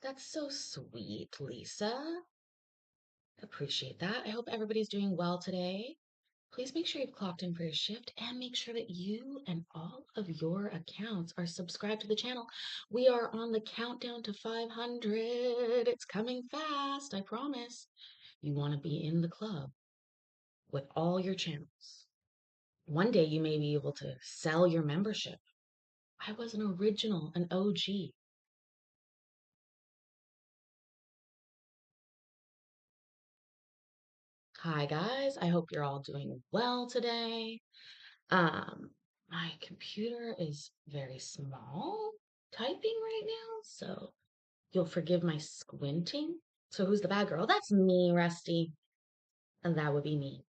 That's so sweet, Lisa. Appreciate that. I hope everybody's doing well today. Please make sure you've clocked in for your shift and make sure that you and all of your accounts are subscribed to the channel. We are on the countdown to 500. It's coming fast, I promise. You want to be in the club with all your channels. One day you may be able to sell your membership. I was an original, an OG. Hi guys, I hope you're all doing well today. Um, my computer is very small typing right now, so you'll forgive my squinting. So who's the bad girl? That's me, Rusty. And that would be me.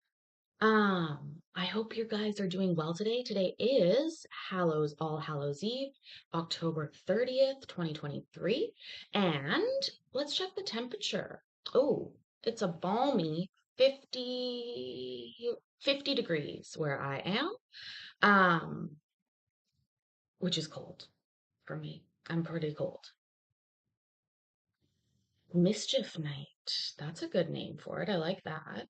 I hope you guys are doing well today. Today is All Hallows Eve, October 30th, 2023. And let's check the temperature. Oh, it's a balmy 50 degrees where I am. Um, which is cold for me. I'm pretty cold. Mischief Night. That's a good name for it. I like that.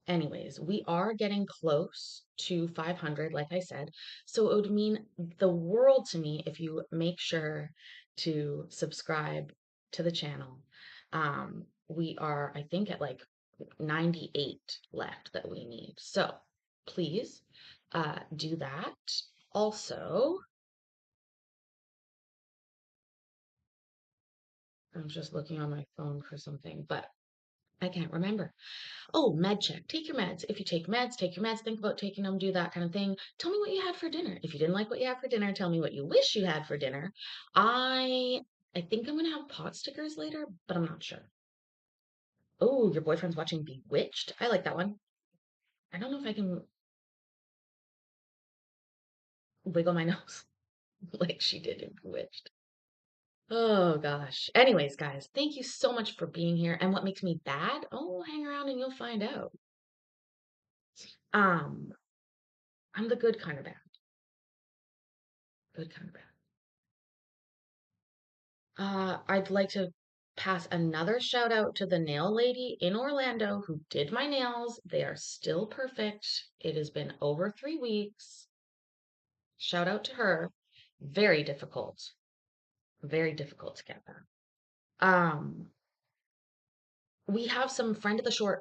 Anyways, we are getting close to 500, like I said. So it would mean the world to me if you make sure to subscribe to the channel. We are, I think, at like 98 left that we need. So please do that. Also, I'm just looking on my phone for something, but I can't remember. Oh, med check. Take your meds. If you take meds, take your meds. Think about taking them, do that kind of thing. Tell me what you had for dinner. If you didn't like what you had for dinner, tell me what you wish you had for dinner. I I think I'm gonna have pot stickers later, but I'm not sure. Oh, your boyfriend's watching Bewitched. I like that one. I don't know if I can wiggle my nose like she did in Bewitched. Oh gosh. Anyways, guys, thank you so much for being here. And what makes me bad? Oh, hang around and you'll find out. Um, I'm the good kind of bad. Good kind of bad. I'd like to pass another shout out to the nail lady in Orlando who did my nails. They are still perfect. It has been over 3 weeks. Shout out to her. Very difficult. Very difficult to get them. Um, we have some friend of the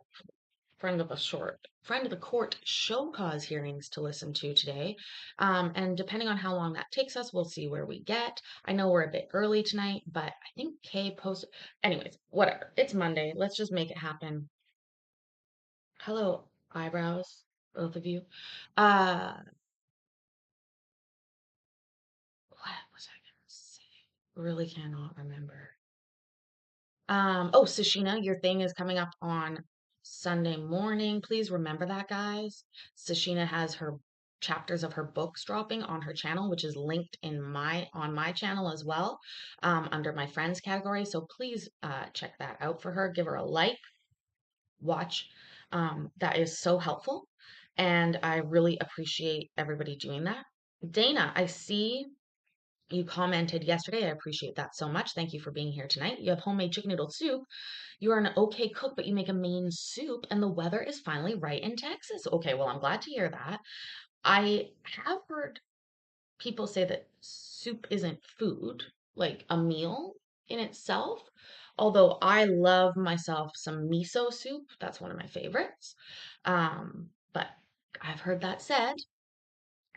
court show cause hearings to listen to today. And depending on how long that takes us, we'll see where we get. I know we're a bit early tonight, but I think Kay posted. Anyways, whatever. It's Monday. Let's just make it happen. Hello, eyebrows, both of you. Uh, what was I gonna say? Really cannot remember. Oh, Sashina, your thing is coming up on Sunday morning. Please remember that, guys. Sashina has her chapters of her books dropping on her channel, which is linked in my channel as well, under my friends category. So please check that out for her. Give her a like, watch. That is so helpful, and I really appreciate everybody doing that. Dana, I see you commented yesterday. I appreciate that so much. Thank you for being here tonight. You have homemade chicken noodle soup. You are an okay cook, but you make a mean soup, and the weather is finally right in Texas. Okay, well, I'm glad to hear that. I have heard people say that soup isn't food, like a meal in itself. Although I love myself some miso soup. That's one of my favorites. But I've heard that said.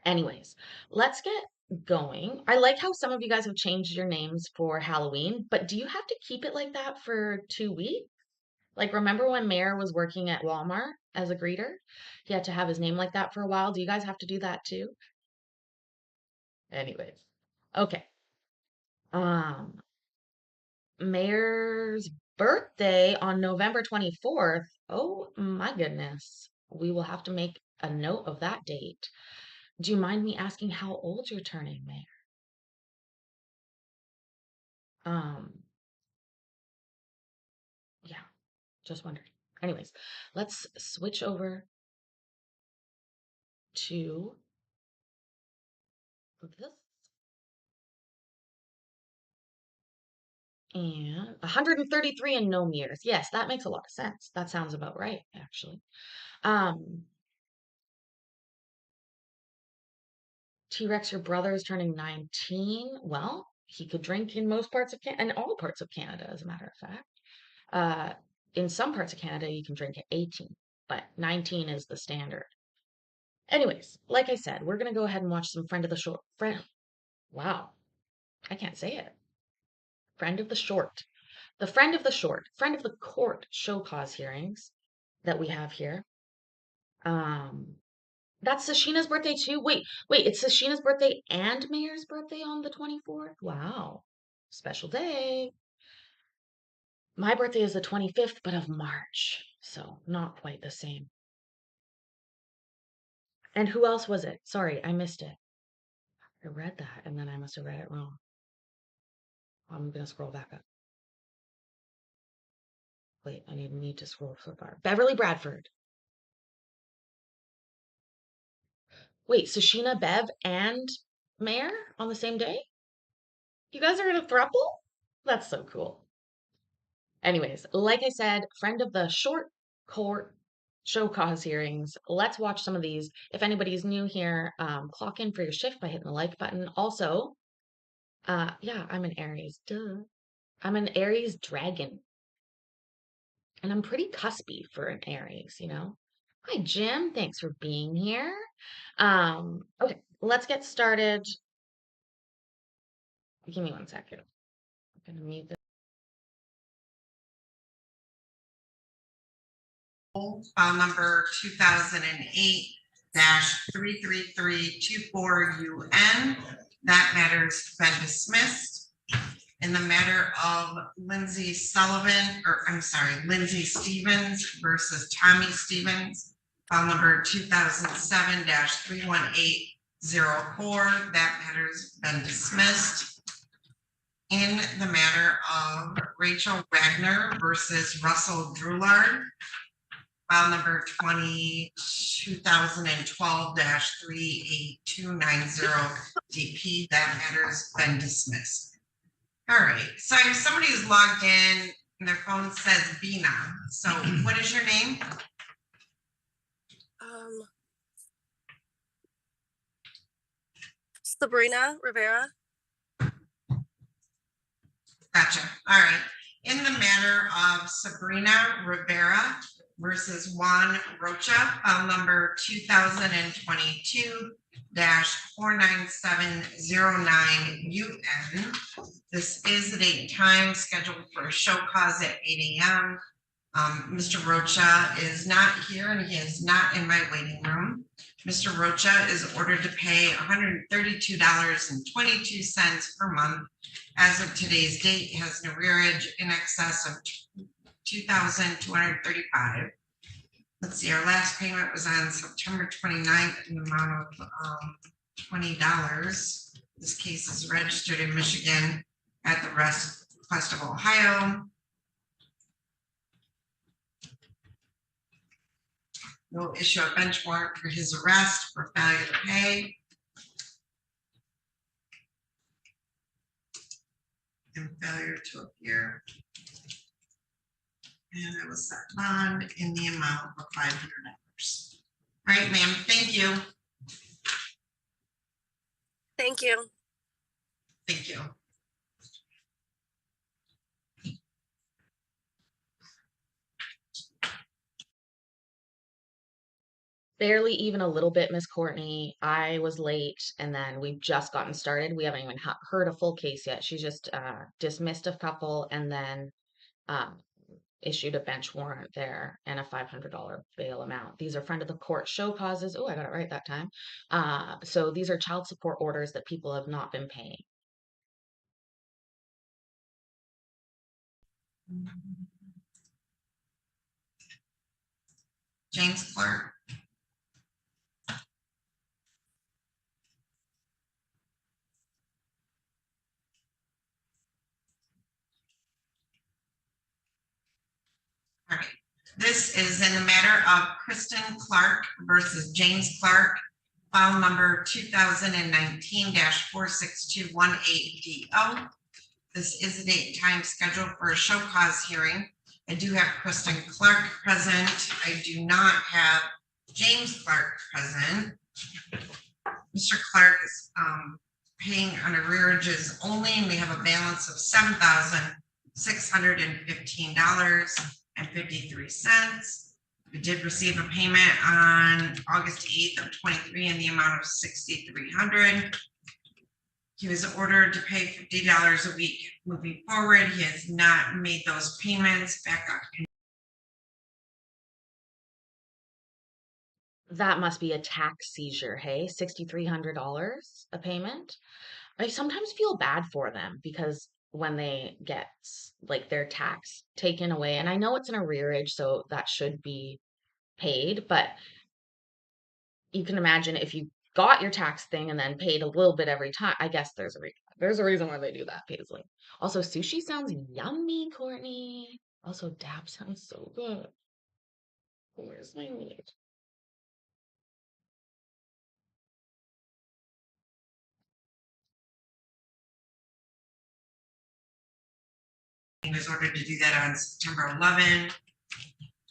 Anyways, let's get going. I like how some of you guys have changed your names for Halloween, but do you have to keep it like that for 2 weeks? Like, remember when Mayor was working at Walmart as a greeter? He had to have his name like that for a while. Do you guys have to do that too? Anyways, okay. Um, Mayor's birthday on November 24th. Oh my goodness. We will have to make a note of that date. Do you mind me asking how old you're turning, Mayor? Um, yeah, just wondering. Anyways, let's switch over to this. And 133 in gnome years. Yes, that makes a lot of sense. That sounds about right, actually. Um, T-Rex, your brother is turning 19. Well, he could drink in most parts of Canada, and all parts of Canada, as a matter of fact. Uh, in some parts of Canada, you can drink at 18, but 19 is the standard. Anyways, like I said, we're gonna go ahead and watch some friend of the short friend. Wow, I can't say it. Friend of the short. The friend of the short, friend of the court show cause hearings that we have here. Um, that's Sashina's birthday too. Wait, it's Sashina's birthday and Mayor's birthday on the 24th. Wow. Special day. My birthday is the 25th, but of March. So not quite the same. And who else was it? Sorry, I missed it. I read that and then I must have read it wrong. I'm gonna scroll back up. Wait, I need to scroll so far. Beverly Bradford. Wait, Sashina, Bev, and Mayor on the same day? You guys are in a throuple? That's so cool. Anyways, like I said, friend of the short court show cause hearings. Let's watch some of these. If anybody's new here, clock in for your shift by hitting the like button. Also, yeah, I'm an Aries. Duh. I'm an Aries dragon. And I'm pretty cuspy for an Aries, you know? Hi, Jim. Thanks for being here. Okay, let's get started. Give me 1 second. I'm gonna mute this. File number 2008-33324UN. That matter's been dismissed. In the matter of Lindsay Stevens versus Tommy Stevens, file number 2007-31804. That matter's been dismissed. In the matter of Rachel Wagner versus Russell Drulard, file number 2012-38290 DP, that matter's been dismissed. All right, so if somebody who's logged in and their phone says Bina, so what is your name? Sabrina Rivera. Gotcha. All right. In the matter of Sabrina Rivera versus Juan Rocha, file number 2022-49709UN. This is a date and time scheduled for a show cause at 8 a.m. Mr. Rocha is not here and he is not in my waiting room. Mr. Rocha is ordered to pay $132.22 per month. As of today's date, has an arrearage in excess of $2,235. Let's see, our last payment was on September 29th in the amount of $20. This case is registered in Michigan at the request of Ohio. We'll issue a bench warrant for his arrest for failure to pay and failure to appear. And I will set bond in the amount of $500. All right, ma'am, thank you. Thank you. Thank you. Barely even a little bit, Miss Courtney. I was late, and then we've just gotten started. We haven't even heard a full case yet. She just dismissed a couple and then um, issued a bench warrant there and a $500 bail amount. These are friend of the court show causes. Oh, I got it right that time. So these are child support orders that people have not been paying. James Clark. All right. This is in the matter of Kristen Clark versus James Clark, file number 2019-46218DO. This is a date and time scheduled for a show cause hearing. I do have Kristen Clark present. I do not have James Clark present. Mr. Clark is paying on arrearages only, and we have a balance of $7,615.53. We did receive a payment on August 8th of 23 in the amount of $6,300. He was ordered to pay $50 a week moving forward. He has not made those payments back up. That must be a tax seizure, hey? $6,300 a payment. I sometimes feel bad for them because when they get like their tax taken away, and I know it's an arrearage, so that should be paid, but you can imagine if you got your tax thing and then paid a little bit every time. I guess there's a reason why they do that, Paisley. Also, sushi sounds yummy, Courtney. Also, dab sounds so good. Where's my meat? He was ordered to do that on September 11th.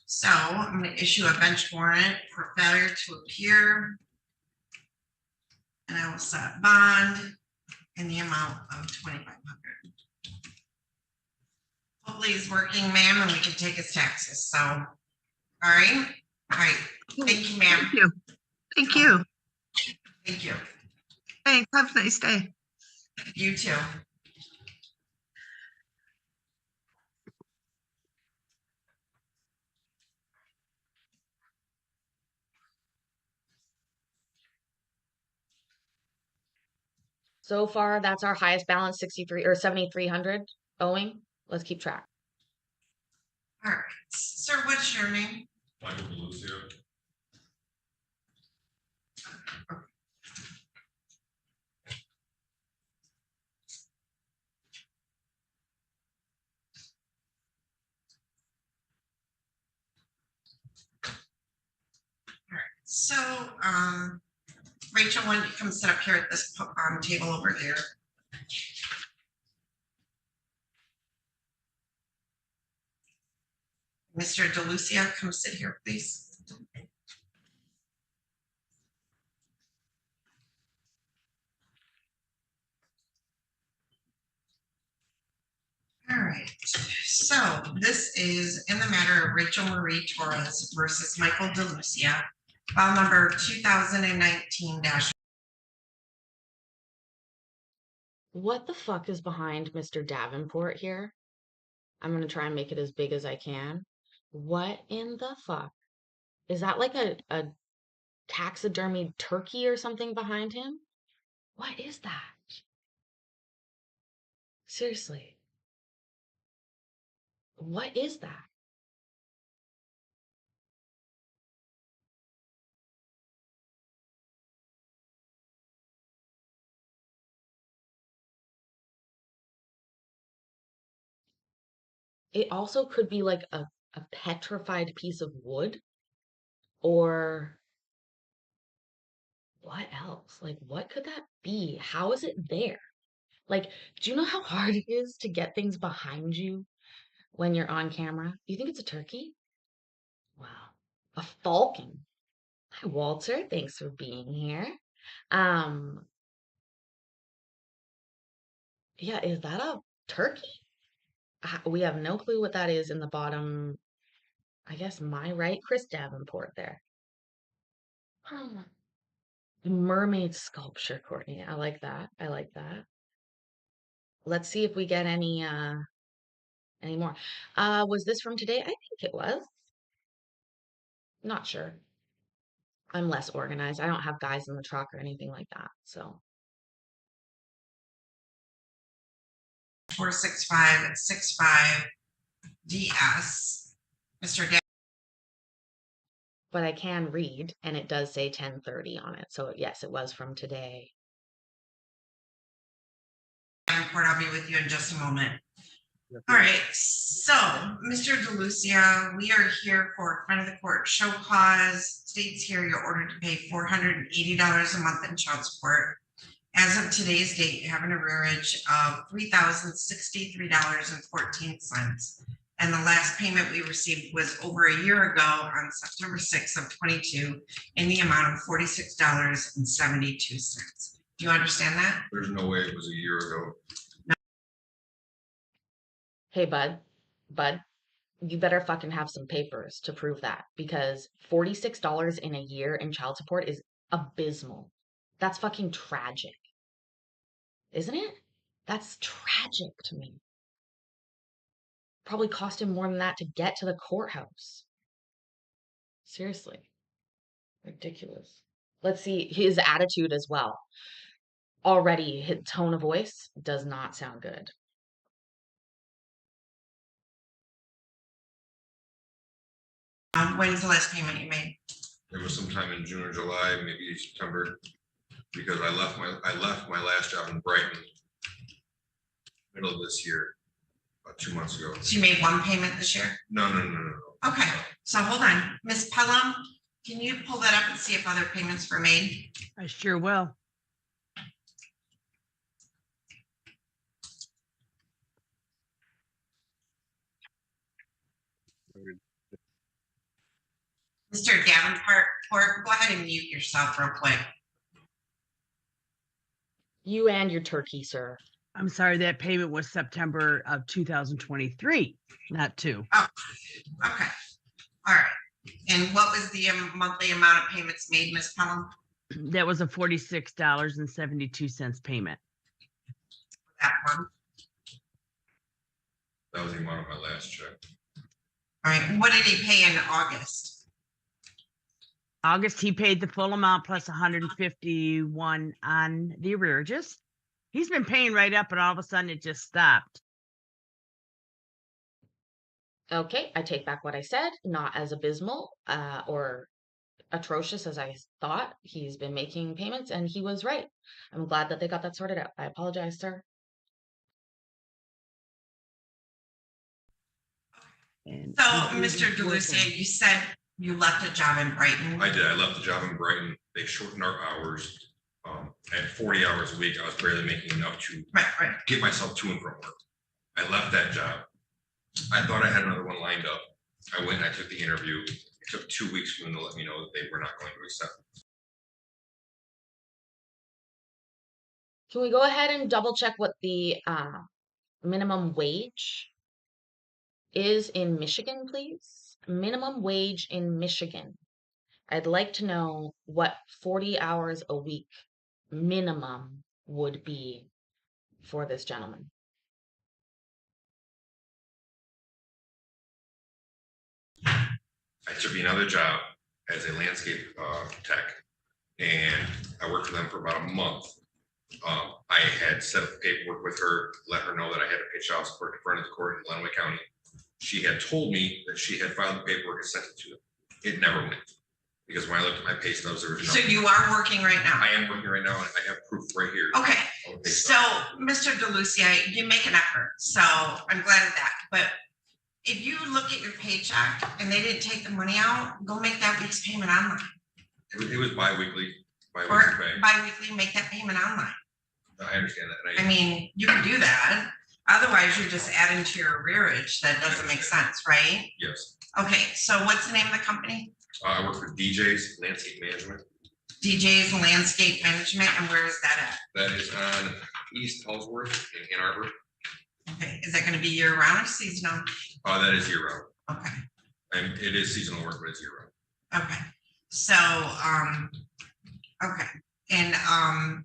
So I'm going to issue a bench warrant for failure to appear. And I will set bond in the amount of $2,500. Hopefully he's working, ma'am, and we can take his taxes. So, all right. Thank you, ma'am. Thank you. Thank you. Thank you. Thanks. Have a nice day. You too. So far, that's our highest balance, 63 or 7,300 owing. Let's keep track. All right. Sir, what's your name? Michael Belusio. So, Rachel, why don't you come sit up here at this table over there? Mr. DeLucia, come sit here, please. All right, so this is in the matter of Rachel Marie Torres versus Michael DeLucia, file number 2019 What the fuck is behind Mr. Davenport here? I'm going to try and make it as big as I can. What in the fuck? Is that like a taxidermied turkey or something behind him? What is that? Seriously. What is that? It also could be like a petrified piece of wood or what else? Like, what could that be? How is it there? Like, do you know how hard it is to get things behind you when you're on camera? You think it's a turkey? Wow. A falcon. Hi, Walter. Thanks for being here. Um, yeah, is that a turkey? We have no clue what that is in the bottom. I guess my right, Chris Davenport there. Hmm. Mermaid sculpture, Courtney. I like that. I like that. Let's see if we get any more. Was this from today? I think it was. Not sure. I'm less organized. I don't have guys in the truck or anything like that. So 46565 DS. Mr. but I can read, and it does say 10:30 on it. So yes, it was from today. Davenport, I'll be with you in just a moment. All right, so Mr. DeLucia, we are here for front of the court show cause. States here you're ordered to pay $480 a month in child support. As of today's date, you have an arrearage of $3,063.14. And the last payment we received was over a year ago on September 6th of 22 in the amount of $46.72. Do you understand that? There's no way it was a year ago. Hey, bud, you better fucking have some papers to prove that, because $46 in a year in child support is abysmal. That's fucking tragic. Isn't it? That's tragic to me. Probably cost him more than that to get to the courthouse. Seriously. Ridiculous. Let's see his attitude as well. Already, his tone of voice does not sound good. When's the last payment you made? It was sometime in June or July, maybe September, because I left my last job in Brighton middle of this year, about 2 months ago. So you made one payment this year? No. Okay, so hold on. Ms. Pelham, can you pull that up and see if other payments were made? I sure will. Mr. Davenport, go ahead and mute yourself real quick. You and your turkey, sir. I'm sorry, that payment was September of 2023, not 2. Okay, all right. And what was the monthly amount of payments made, Ms. Pelham? That was a $46.72 payment. That month? That was the amount of my last check. All right, what did he pay in August? August, he paid the full amount plus 151 on the arrearages. He's been paying right up, and all of a sudden it just stopped. Okay, I take back what I said. Not as abysmal or atrocious as I thought. He's been making payments, and he was right. I'm glad that they got that sorted out. I apologize, sir. And So, he is Mr. DeLucia, you said you left a job in Brighton. I did. I left the job in Brighton. They shortened our hours. At 40 hours a week, I was barely making enough to Right. get myself to and from work. I left that job. I thought I had another one lined up. I went and I took the interview. It took 2 weeks for them to let me know that they were not going to accept me. Can we go ahead and double check what the minimum wage is in Michigan, please? Minimum wage in Michigan. I'd like to know what 40 hours a week minimum would be for this gentleman. I took another job as a landscape tech, and I worked for them for about a month. I had set up the paperwork with her, let her know that I had to pay child support in front of the court in Lenawee County. She had told me that she had filed the paperwork and sent it to them. It never went, because when I looked at my pay stubs, there was no. So you are working right now? I am working right now, and I have proof right here. Okay, of the pay so stub. Mr. DeLucia, you make an effort, so I'm glad of that. But if you look at your paycheck and they didn't take the money out, go make that week's payment online. It was bi-weekly Or pay. bi-weekly, make that payment online. I understand that. I mean, you can do that. Otherwise, you're just adding to your arrearage. That doesn't make sense, right? Yes. Okay, so what's the name of the company? I work for DJ's Landscape Management. DJ's Landscape Management, and where is that at? That is on East Ellsworth in Ann Arbor. Okay, is that gonna be year round or seasonal? That is year round. Okay, And it is seasonal work, but it's year round. okay. So, okay, and,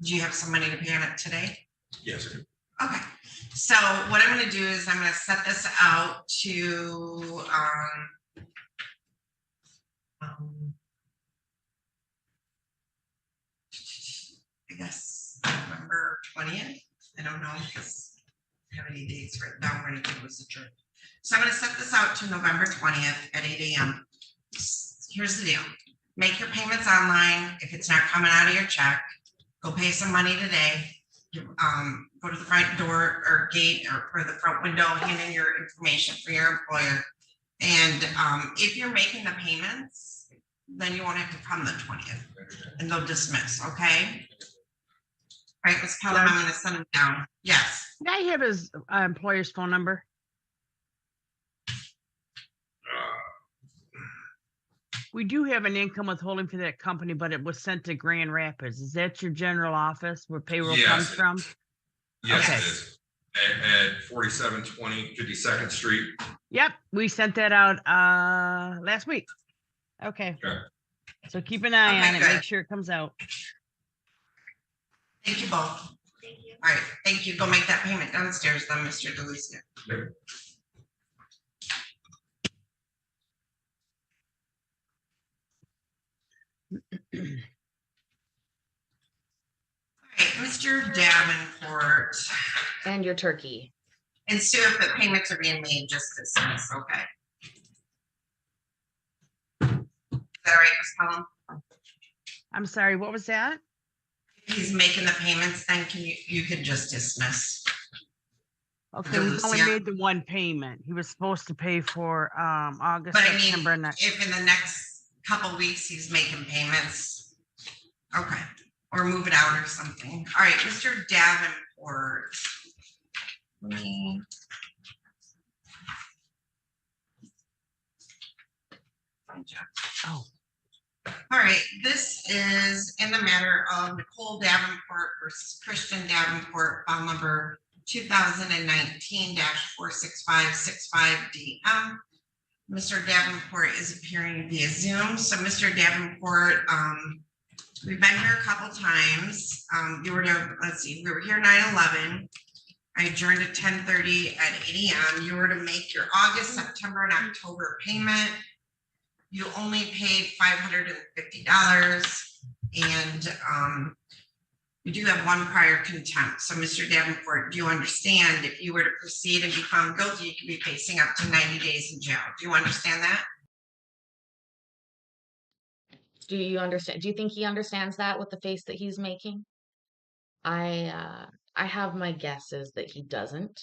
do you have some money to pay on it today? Yes, I do. Okay, so what I'm gonna do is I'm gonna set this out to, I guess November 20th. I don't know because I have any dates written down where anything was adjourned. So I'm gonna set this out to November 20th at 8 a.m. Here's the deal. Make your payments online. If it's not coming out of your check, go pay some money today. Go to the front door or gate or the front window, hand in your information for your employer. And if you're making the payments, then you won't have to come the 20th and they'll dismiss, okay? All right, Ms. Pelham, I'm gonna send him down. Yes. Can I have his employer's phone number? We do have an income withholding for that company, but it was sent to Grand Rapids. Is that your general office where payroll Yes. comes from? Yes, Okay. it is. At 4720 52nd Street. Yep, we sent that out last week. Okay. Okay. So keep an eye Okay, on it. good. Make sure it comes out. Thank you both. Thank you. All right, thank you. Go make that payment downstairs then, Mr. DeLucia. Yep. All right, Mr. Davenport. And your turkey. And Sue, if the payments are being made, just dismiss, okay? Is that all right, Ms. Pelham? I'm sorry, what was that? If he's making the payments, then you can just dismiss. Okay, we've only Dulucia. made the one payment. He was supposed to pay for August, But I mean, September, and if in the next couple weeks he's making payments, okay, or move it out or something. All right, Mr. Davenport. Let me- oh, All right, this is in the matter of Nicole Davenport versus Christian Davenport, file number 2019-46565DM. Mr. Davenport is appearing via Zoom. So Mr. Davenport, we've been here a couple times. You were to, let's see, we were here 9/11. I adjourned at 10:30 at 8 AM. You were to make your August, September, and October payment. You only paid $550, and you do have one prior contempt. So Mr. Davenport, do you understand if you were to proceed and be found guilty, you could be facing up to 90 days in jail? Do you understand that? Do you understand? Do you think he understands that with the face that he's making? I have my guesses that he doesn't.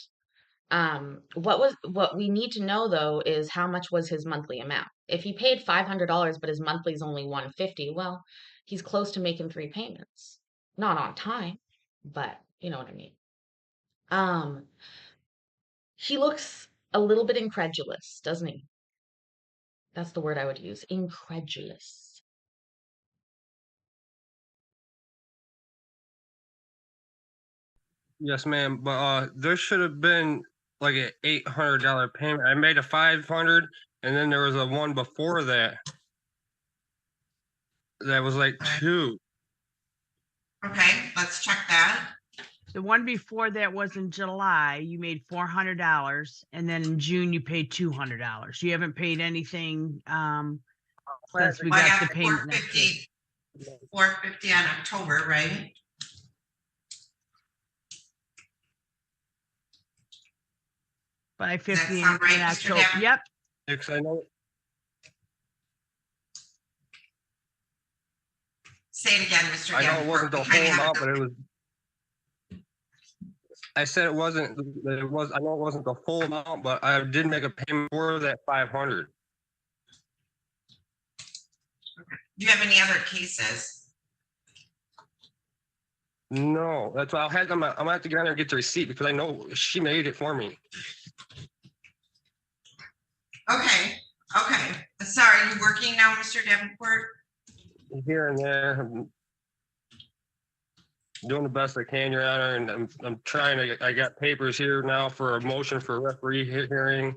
What we need to know though is how much was his monthly amount. If he paid $500 but his monthly is only $150, well, he's close to making 3 payments. Not on time, but you know what I mean. He looks a little bit incredulous, doesn't he? That's the word I would use, incredulous. Yes, ma'am. But there should have been like an $800 payment. I made a 500, and then there was a one before that. That was like two. Okay, let's check that. the one before that was in July. You made $400, and then in June you paid $200. You haven't paid anything since we Well, I got the got payment. next week. 450 on October, right? $550 sound right, in Mr. October. Davenport? Yep. Because I know Say it again, Mr. I know it Davenport. wasn't the We kinda whole have amount, it- but it was. I said it wasn't. It was. I know it wasn't the full amount, but I did make a payment for that 500. Do you have any other cases? No, that's why I'll have them. I'm gonna have to get on there and get the receipt because I know she made it for me. Okay, okay. Sorry, are you working now, Mr. Davenport? Here and there, I'm doing the best I can, Your Honor, and I'm trying to. I got papers here now for a motion for a referee hearing.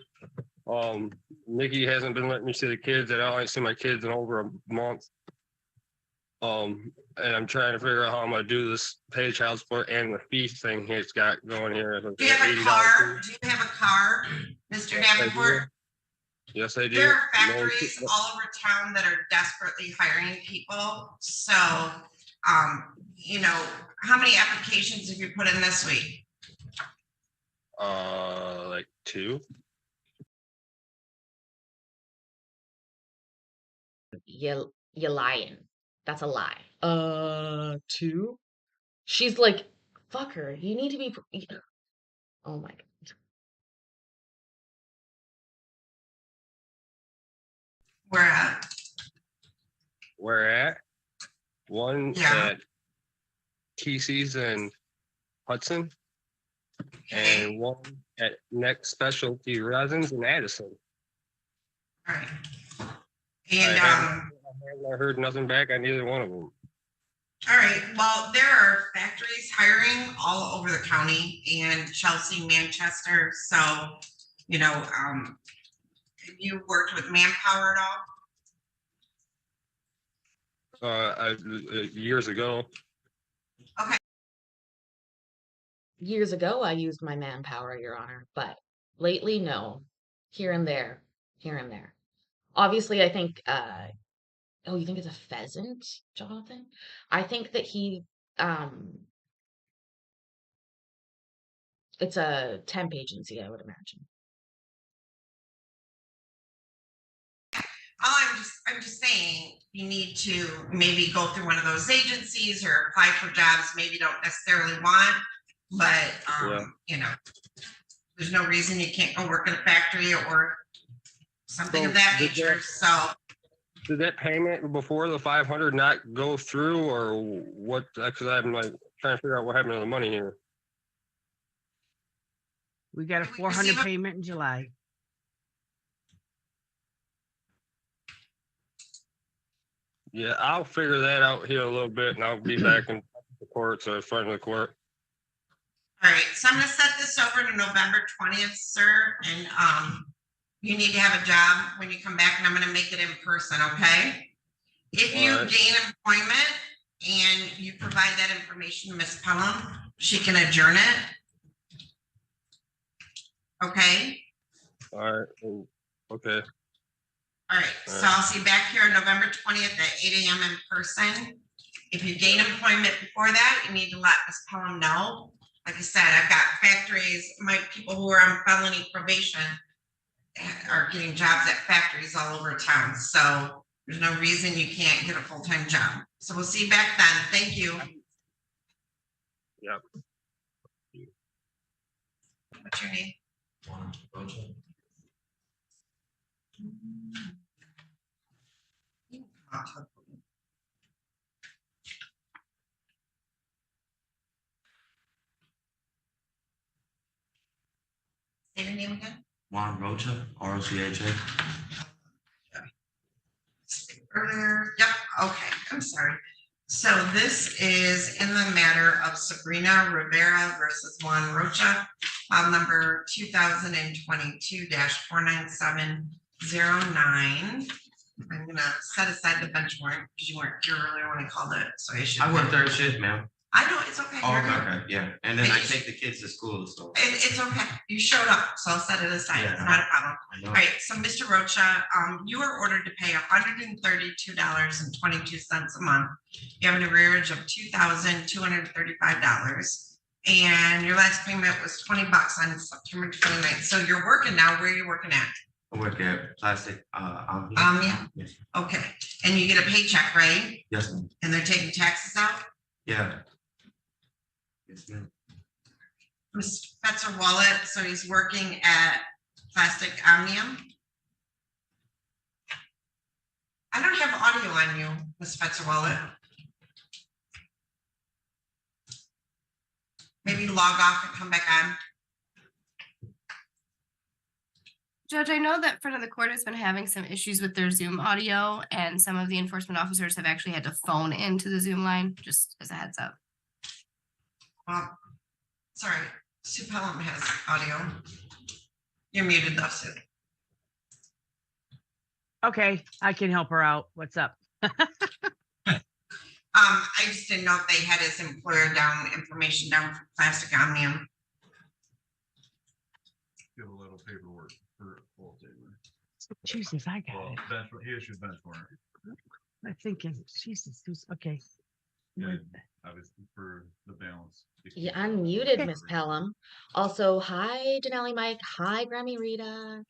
Nikki hasn't been letting me see the kids at all. I ain't seen my kids in over a month. And I'm trying to figure out how I'm gonna do this pay child support and the fee thing he's got going here. Do you have a car? Do you have a car, Mr. Davenport? Yes, I do. There are No, factories all over town that are desperately hiring people. So, you know, how many applications have you put in this week? like 2. You lying. That's a lie. 2? She's like, fuck her. You need to be. Oh my god. Where at? Where at? One Yeah. at KC's and Hudson, Okay, and one at Next Specialty Resins in Addison. all right. I And, haven't heard nothing back on either one of them. all right, well, there are factories hiring all over the county and Chelsea, Manchester, so, you know, have you worked with Manpower at all? Years ago. Years ago, I used my manpower, Your Honor, but lately, no. Here and there, here and there. Obviously, I think, oh, you think it's a pheasant, Jonathan? I think that it's a temp agency, I would imagine. I'm just saying, you need to maybe go through one of those agencies or apply for jobs maybe you don't necessarily want, but, you know, there's no reason you can't go work in a factory or something of that nature, so. Did that payment before the 500 not go through, or what? Because I'm like trying to figure out what happened to the money here. We got a Did we 400 receive a- payment in July. Yeah, I'll figure that out here a little bit, and I'll be back in the courts or in front of the court. All right, so I'm gonna set this over to November 20th, sir, and, you need to have a job when you come back, and I'm gonna make it in person, okay? If you All right. gain employment and you provide that information to Ms. Pelham, she can adjourn it. Okay, All right. Okay. all right, so I'll see you back here on November 20th at 8 AM in person. If you gain employment before that, you need to let Ms. Pelham know. Like I said, I've got factories, my people who are on felony probation are getting jobs at factories all over town, so there's no reason you can't get a full-time job. So we'll see you back then. Thank you. Yep. What's your name? Say your name again? Juan Rocha, ROCHA. Earlier, yep, okay, I'm sorry. So this is in the matter of Sabrina Rivera versus Juan Rocha, file number 2022-49709. I'm gonna set aside the bench warrant because you weren't here earlier when I called it, so I should. I went third shift, ma'am. I know, it's okay. Oh, you're good. okay, yeah. And then I take the kids to school, so. It's okay, you showed up, so I'll set it aside, it's Yeah. not a problem. I know. All right, so Mr. Rocha, you are ordered to pay $132.22 a month. You have an arrearage of $2,235. And your last payment was $20 on September 29th. So you're working now, where are you working at? I work at plastic, Yeah. Yes, Okay, and you get a paycheck, right? yes, ma'am. And they're taking taxes out? Yeah. Yes, ma'am. Mr. Fetzer Wallet, so he's working at Plastic Omnium. I don't have audio on you, Ms. Fetzer Wallet. Maybe log off and come back on. Judge, I know that front of the court has been having some issues with their Zoom audio, and some of the enforcement officers have actually had to phone into the Zoom line, just as a heads up. Well, sorry, Sue Pelham has audio. You're muted though, Sue. Okay, I can help her out. What's up? I just didn't know if they had his employer down, information down for Plastic Omnium. Give a little paperwork for full Taylor. Jesus, I got Well, it. he issued bench warrant, I'm thinking, Jesus, who's okay. and obviously for the balance. You unmuted, Miss Pelham. Also, hi, Denali Mike. Hi, Grammy Rita.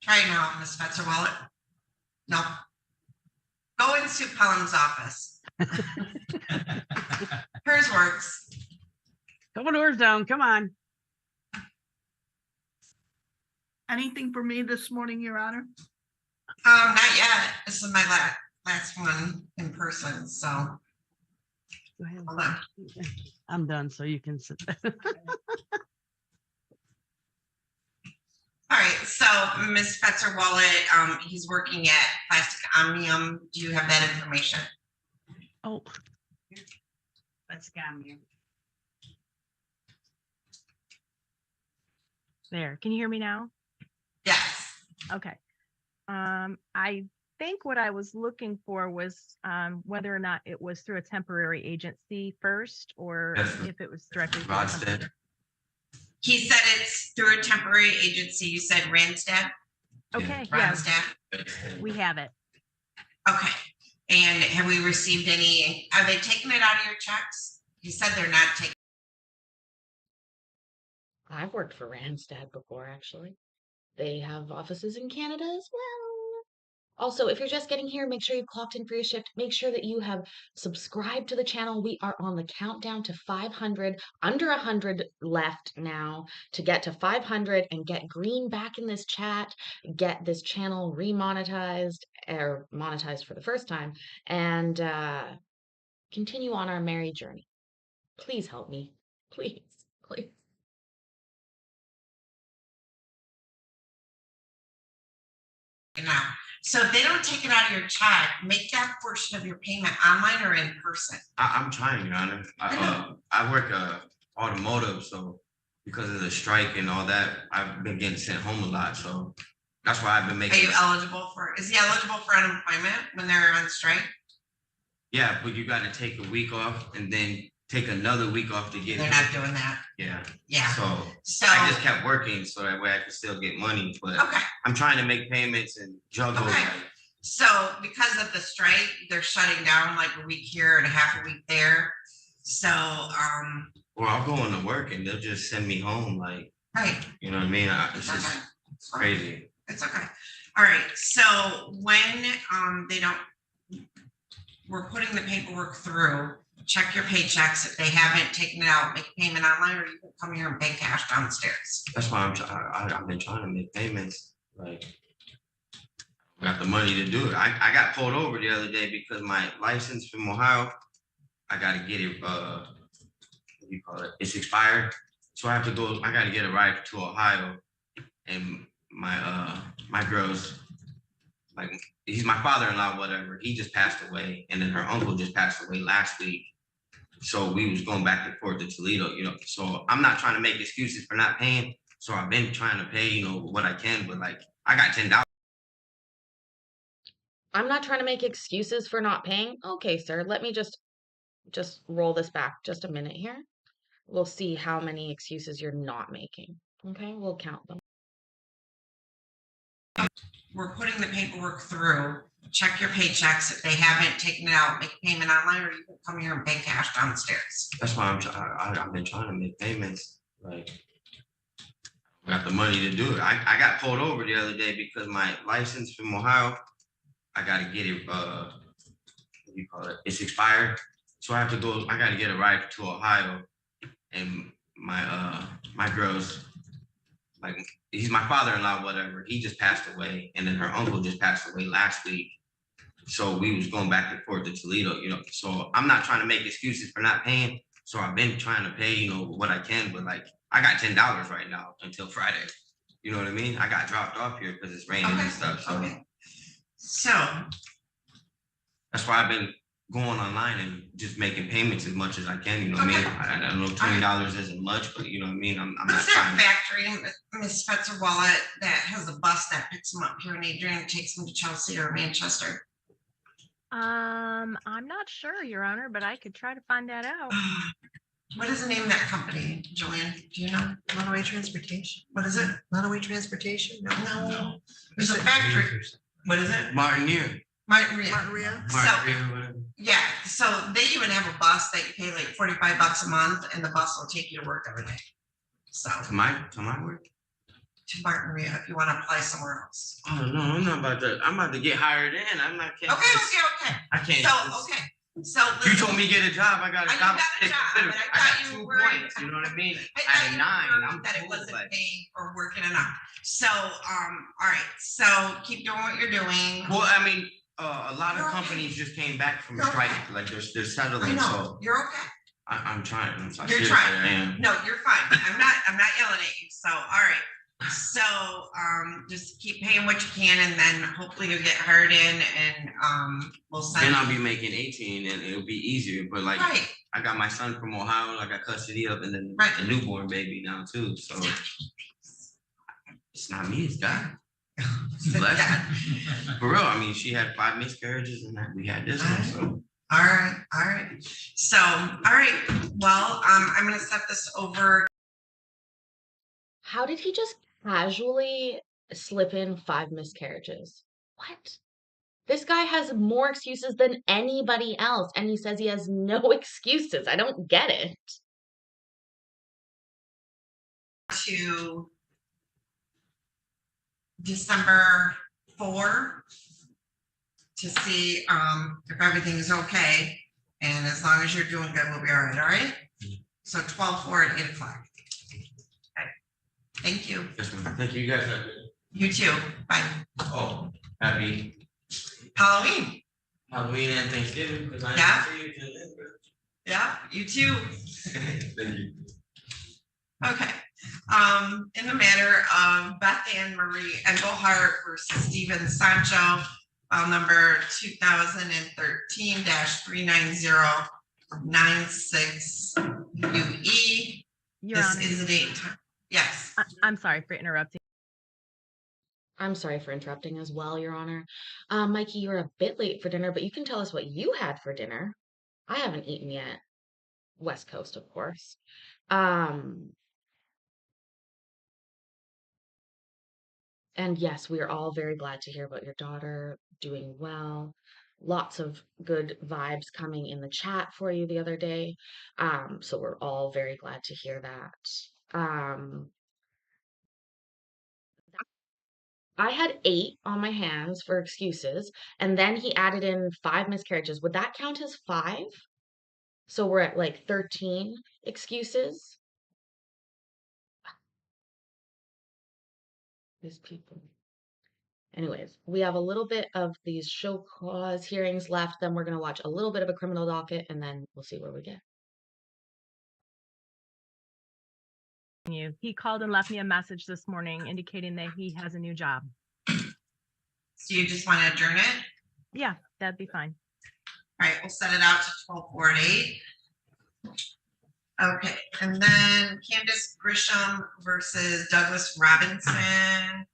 Try now, Ms. Fetzer Wallet. No. Go in Sue Pelham's office. Hers works. Couple doors down, come on. Anything for me this morning, Your Honor? Not yet. This is my last one in person, so Go ahead. hold on. I'm done, so you can sit. All right, so Ms. Fetzer Wallet, he's working at Plastic Omnium. Do you have that information? Oh. Let's go. There, can you hear me now? Yes. Okay. I think what I was looking for was whether or not it was through a temporary agency first, or Yes. if it was directly. through the Rod company. said, He said it's through a temporary agency. You said Randstad? Okay, yeah, Randstad? we have it. Okay. And have we received any, are they taking it out of your checks? You said they're not taking. I've worked for Randstad before, actually. They have offices in Canada as well. Also, if you're just getting here, make sure you've clocked in for your shift. Make sure that you have subscribed to the channel. We are on the countdown to 500, under 100 left now to get to 500 and get green back in this chat, get this channel remonetized or monetized for the first time, and continue on our merry journey. Please help me. Please, please. Now, so if they don't take it out of your check, make that portion of your payment online or in person. I'm trying, Your Honor. I work automotive, so because of the strike and all that, I've been getting sent home a lot, so that's why I've been Are making. you eligible for, is he eligible for unemployment when they're on strike? Yeah, but you gotta take a week off and then take another week off to get. They're not doing that. Yeah, Yeah. so I just kept working so that way I could still get money, but Okay. I'm trying to make payments and juggle. Okay. like, So because of the strike, they're shutting down like a week here and a half a week there. So, Or I'll go into work and they'll just send me home, like, right. you know what I mean? It's Okay. just crazy. It's okay. All right. So when they don't, we're putting the paperwork through, check your paychecks. If they haven't taken it out, make a payment online, or you can come here and pay cash downstairs. That's why I've been trying to make payments, like, I got the money to do it. I got pulled over the other day because my license from Ohio, I gotta get it, what do you call it? It's expired. So I have to go, I gotta get a ride to Ohio. And my girl's, like, he's my father-in-law, whatever. He just passed away. And then her uncle just passed away last week. So we was going back and forth to Toledo, you know. So I'm not trying to make excuses for not paying. So I've been trying to pay, you know, what I can, but like, I got $10. I'm not trying to make excuses for not paying. Okay, sir, let me just roll this back just a minute here. We'll see how many excuses you're not making. Okay, we'll count them. We're putting the paperwork through, check your paychecks. If they haven't taken it out, make a payment online, or you can come here and pay cash downstairs. That's why I've been trying to make payments, like, I got the money to do it. I got pulled over the other day because my license from Ohio, I gotta get it, what do you call it? It's expired. So I have to go, I gotta get a ride to Ohio. And my girl's, like, he's my father-in-law, whatever. He just passed away. And then her uncle just passed away last week. So we was going back and forth to Toledo, you know. So I'm not trying to make excuses for not paying. So I've been trying to pay, you know, what I can, but like, I got $10 right now until Friday. You know what I mean? I got dropped off here because it's raining and stuff. So that's why I've been going online and just making payments as much as I can. You know what I mean? I know $20 isn't much, but you know what I mean? I'm not What's trying. that factory, Miss Fetzer Wallet, that has a bus that picks them up here in Adrian and takes them to Chelsea or Manchester? I'm not sure, Your Honor, but I could try to find that out. What is the name of that company, Joanne? Do you know? Runaway Transportation. What is it? Runaway Transportation? No. There's a factory. What is it? Martineer. Martineer. Yeah, so they even have a bus that you pay like 45 bucks a month, and the bus will take you to work every day. So To my work? to Martineer, if you want to apply somewhere else. Oh no, I'm not about to. I'm about to get hired in. I'm not. Okay. I can't. So, okay. So. You told me get a job, I got a I job. got a job, but I got thought you 2 were points, you know what I mean? I Out thought of you 9, were I'm that it cool, wasn't but paid or working enough. So, all right, so keep doing what you're doing. well, I mean, a lot of You're okay. companies just came back from You're strike, okay. like they're I settling, know, so you're okay. I'm trying. I'm sorry. You're Seriously, trying. I am. No, you're fine. I'm not yelling at you. So, all right. So, just keep paying what you can and then hopefully you'll get hired in and, we'll send. Then I'll be making 18 and it'll be easier, but like, Right. I got my son from Ohio, I got custody of, and then Right. the newborn baby now too, so. It's not me, it's God. Bless her. For real, I mean, she had 5 miscarriages and we had this one, so. All right. So, all right. Well, I'm gonna set this over. How did he just casually slip in 5 miscarriages? What? This guy has more excuses than anybody else, and he says he has no excuses. I don't get it. To December 4 to see if everything is okay. And as long as you're doing good, we'll be all right? So 12/4 at 8 o'clock. Okay. Thank you. Yes, ma'am. Thank you, you guys. Have a good- You too. Bye. Oh, happy Halloween. Halloween and Thanksgiving, because I Yeah. didn't see you till then, Yeah, you too. Thank you. Okay. In the matter of Beth Ann Marie Engelhardt versus Steven Sancho, file number 2013-39096 UE. Your This Honor, is a date and time. Yes. I'm sorry for interrupting. I'm sorry for interrupting as well, Your Honor. Mikey, you're a bit late for dinner, but you can tell us what you had for dinner. I haven't eaten yet. West Coast, of course. And yes, we are all very glad to hear about your daughter doing well. Lots of good vibes coming in the chat for you the other day. So we're all very glad to hear that. I had 8 on my hands for excuses, and then he added in 5 miscarriages. Would that count as 5? So we're at like 13 excuses. These people. Anyways, we have a little bit of these show cause hearings left. Then we're going to watch a little bit of a criminal docket, and then we'll see where we get. He called and left me a message this morning indicating that he has a new job. So you just want to adjourn it? Yeah, that'd be fine. All right, we'll set it out to 12/4 at 8. Okay, and then Candace Grisham versus Douglas Robinson.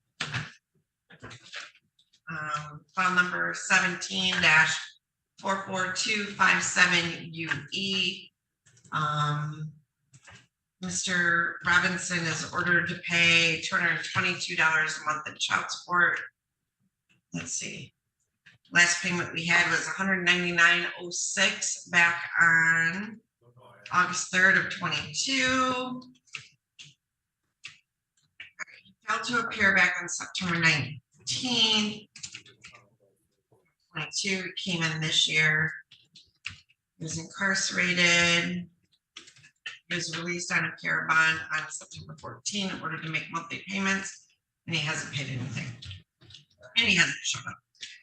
File number 17-44257 UE. Mr. Robinson is ordered to pay $222 a month in child support. Let's see. Last payment we had was $199.06 back on August 3rd of 22. He failed to appear back on September 19th. 22 came in this year. He was incarcerated. He was released on a care bond on September 14th in order to make monthly payments, and he hasn't paid anything. And he hasn't shown up.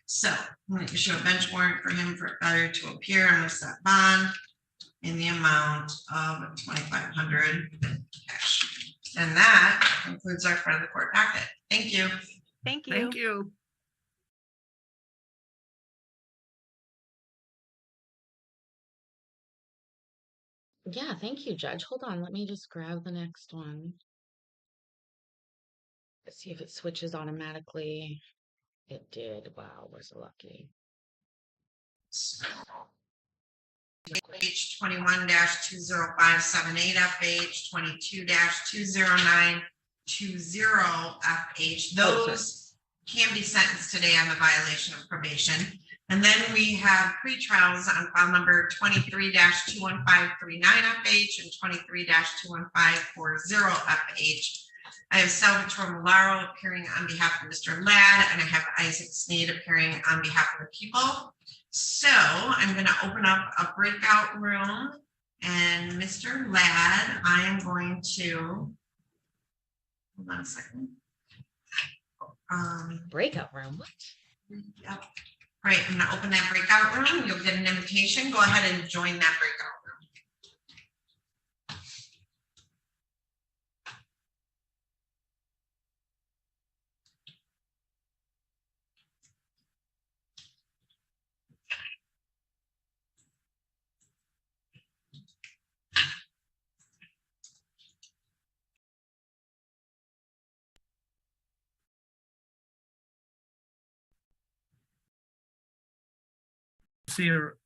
So I'm going to issue a bench warrant for him for failure to appear on a set bond in the amount of $2,500 cash. And that concludes our front of the court packet. Thank you. Thank you. Thank you. Yeah, thank you, Judge. Hold on, let me just grab the next one. Let's see if it switches automatically. It did. Wow, we're so lucky. Page 21-20578 FH, 22-20920 FH. Those can be sentenced today on the violation of probation. And then we have pre-trials on file number 23-21539 FH and 23-21540 FH. I have Salvatore Milaro appearing on behalf of Mr. Ladd, and I have Isaac Sneed appearing on behalf of the people. So I'm going to open up a breakout room, and Mr. Ladd, I am going to, hold on a second. Breakout room. What? Yep. All right, I'm going to open that breakout room. You'll get an invitation. Go ahead and join that breakout room. See her.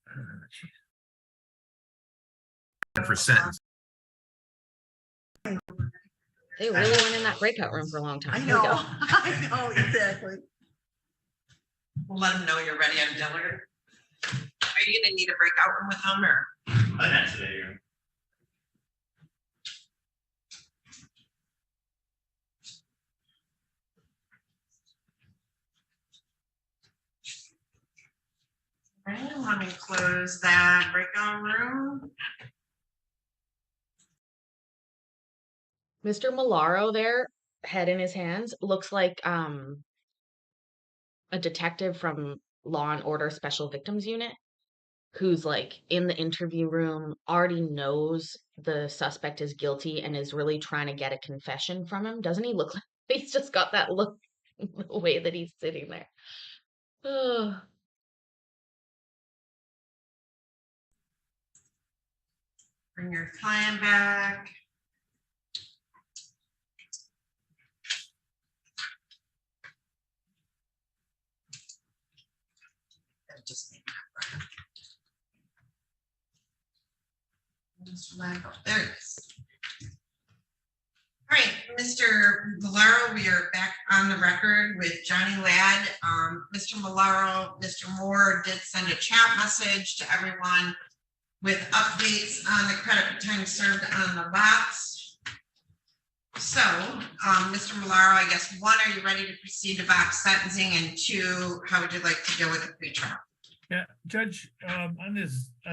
For sentence. They really went in that breakout room for a long time. I Here we know, go. I know, exactly. We'll let them know you're ready on Dillard. Are you going to need a breakout room with them, or? Not today. Right, let me close that breakout room. Mr. Malaro there, head in his hands, looks like a detective from Law and Order Special Victims Unit who's like in the interview room, already knows the suspect is guilty and is really trying to get a confession from him. Doesn't he look like he's just got that look the way that he's sitting there? Ugh. Bring your client back. Just there it is. All right, Mr. Malaro, we are back on the record with Johnny Ladd. Mr. Malaro, Mr. Moore did send a chat message to everyone with updates on the credit for time served on the box. So, Mr. Malaro, I guess, one, are you ready to proceed to box sentencing? And two, how would you like to deal with the pretrial? Yeah, Judge, on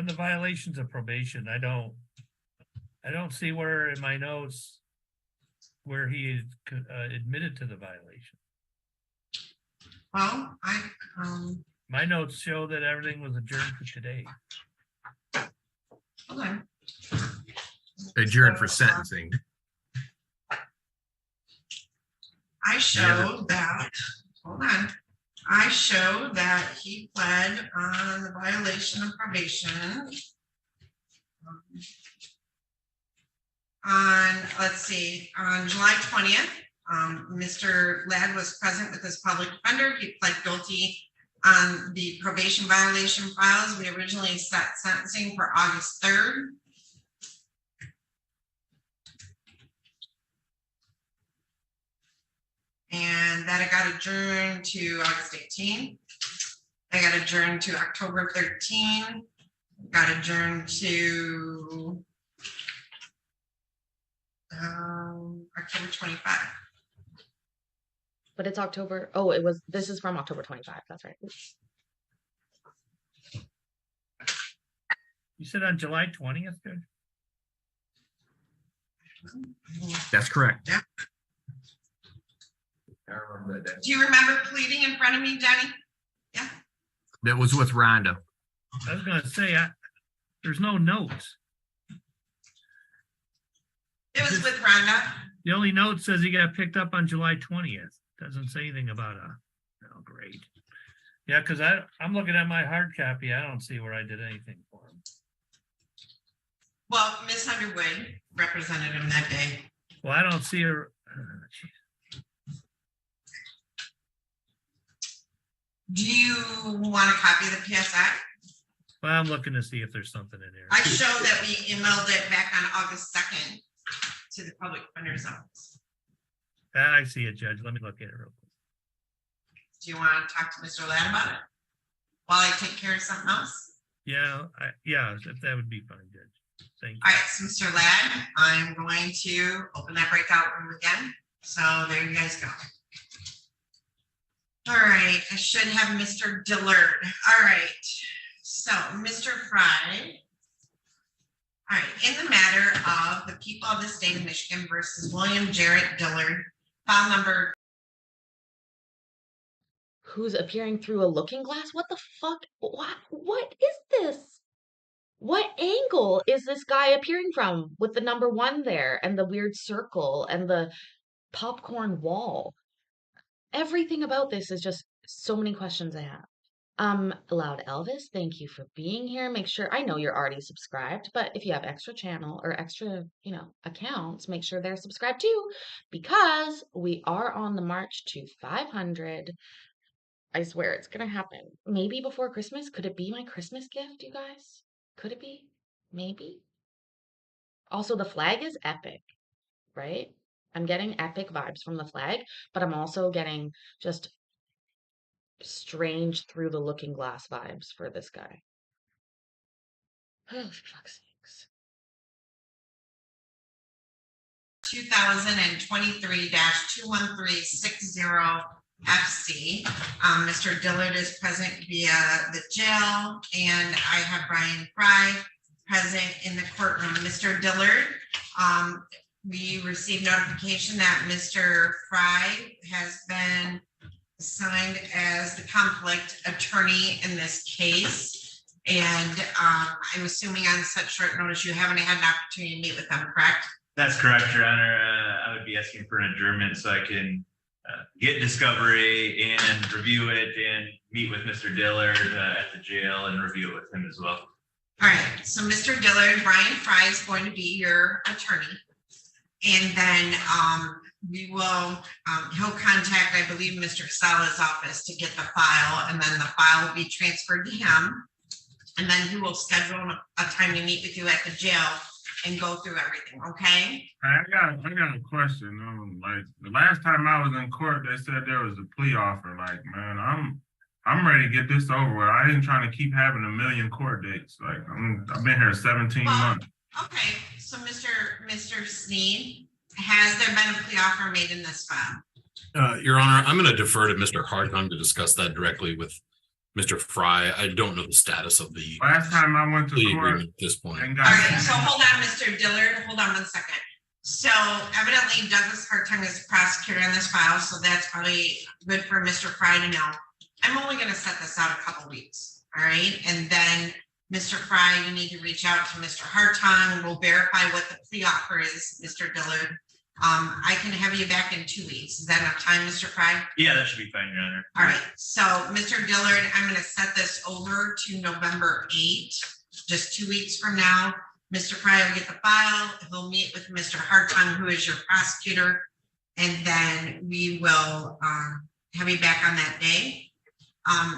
the violations of probation, I don't see where in my notes where he admitted to the violation. Well, my notes show that everything was adjourned for today. Hold on. Adjourned for sentencing. I show that, hold on. I show that he pled on the violation of probation on, let's see, on July 20th. Mr. Ladd was present with his public defender. He pled guilty on the probation violation files. We originally set sentencing for August 3rd. And that it got adjourned to August 18th. I got adjourned to October 13. Got adjourned to October 25. But it's October. Oh, this is from October 25. That's right. You said on July 20th, Judge? That's correct. Yeah. I remember that. Do you remember pleading in front of me, Jenny? Yeah. That was with Rhonda. I was gonna say, there's no notes. It was with Rhonda. The only note says he got picked up on July 20th. Doesn't say anything about oh, great. Yeah, because I'm looking at my hard copy. I don't see where I did anything for him. Well, Miss Underwood represented him that day. Well, I don't see her. Do you want a copy of the PSI? Well, I'm looking to see if there's something in there. I show that we emailed it back on August 2nd to the public defender's office. I see it, Judge. Let me look at it real quick. Do you want to talk to Mr. Ladd about it while I take care of something else? Yeah, if that would be fine, Judge. Thank you. All right, so Mr. Ladd, I'm going to open that breakout room again. So there you guys go. All right, I should have Mr. Dillard. All right, so Mr. Fry. All right, in the matter of the people of the state of Michigan versus William Jarrett Dillard, file number. Who's appearing through a looking glass? What the fuck? What is this? What angle is this guy appearing from with the number 1 there and the weird circle and the popcorn wall? Everything about this is just so many questions I have. Loud Elvis, thank you for being here. Make sure, I know you're already subscribed, but if you have extra channel or extra, accounts, make sure they're subscribed too, because we are on the march to 500. I swear it's gonna happen. Maybe before Christmas. Could it be my Christmas gift, you guys? Could it be? Maybe. Also, the flag is epic, right? I'm getting epic vibes from the flag, but I'm also getting just strange through the looking glass vibes for this guy. Oh, for fuck's sakes. 2023-21360 FC. Mr. Dillard is present via the jail, and I have Brian Fry present in the courtroom. Mr. Dillard, we received notification that Mr. Fry has been assigned as the conflict attorney in this case. And I'm assuming on such short notice, you haven't had an opportunity to meet with them, correct? That's correct, Your Honor. I would be asking for an adjournment so I can get discovery and review it and meet with Mr. Dillard at the jail and review it with him as well. All right, so Mr. Dillard, Brian Fry is going to be your attorney. And then we will, he'll contact, I believe, Mr. Sala's office to get the file, and then the file will be transferred to him. And then he will schedule a time to meet with you at the jail and go through everything, okay? I got a question. Like the last time I was in court, they said there was a plea offer. Like, man, I'm ready to get this over with. I ain't trying to keep having a million court dates. Like I've been here 17 months. Okay, so Mr. Sneed, has there been a plea offer made in this file? Your Honor, I'm going to defer to Mr. Hardcon to discuss that directly with Mr. Fry. I don't know the status of the last time I went to plea court agreement at this point. All right, so hold on, Mr. Dillard, hold on 1 second. So evidently Douglas Hartung is the prosecutor on this file, so that's probably good for Mr. Fry to know. I'm only going to set this out a couple weeks, all right? And then Mr. Fry, you need to reach out to Mr. Hartung. We'll verify what the plea offer is, Mr. Dillard. I can have you back in 2 weeks. Is that enough time, Mr. Fry? Yeah, that should be fine, Your Honor. All right, so Mr. Dillard, I'm going to set this over to November 8th, just 2 weeks from now. Mr. Fry will get the file. He'll meet with Mr. Hartung, who is your prosecutor, and then we will have you back on that day.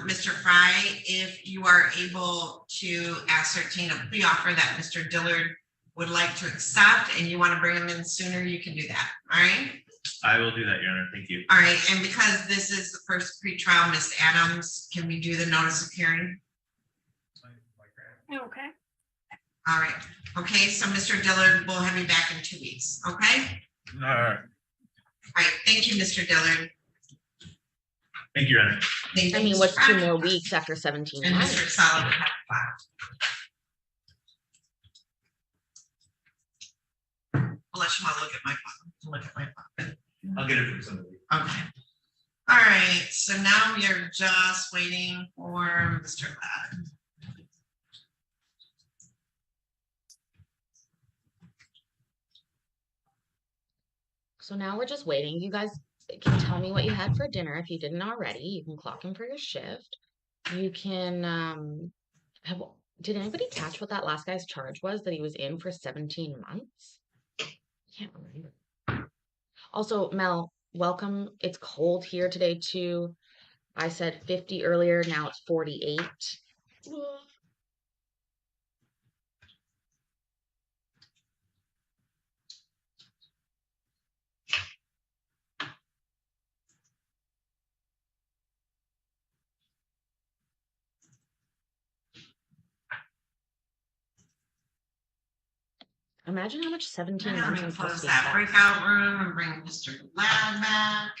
Mr. Fry, if you are able to ascertain a plea offer that Mr. Dillard would like to accept and you want to bring him in sooner, you can do that. All right. I will do that, Your Honor. Thank you. All right. And because this is the first pretrial, Ms. Adams, can we do the notice of hearing? Okay. All right. Okay. So Mr. Dillard, we'll have you back in 2 weeks. Okay. All right. All right. Thank you, Mr. Dillard. Thank you, Your Honor. Thank you, I mean, Mr. what's 2 Fry. more weeks after 17 And months? Mr. Solid will have the file. Unless you want to look at my file. I'll get it from somebody. Okay. All right. So now we are just waiting for Mr. Ladd. So now we're just waiting. You guys can tell me what you had for dinner if you didn't already. You can clock in for your shift. You can did anybody catch what that last guy's charge was, that he was in for 17 months? I can't remember. Also, Mel, welcome. It's cold here today too. I said 50 earlier, now it's 48. Imagine how much 17 I'm months going is to supposed close to be that fast. breakout room and bring Mr. Ladd back.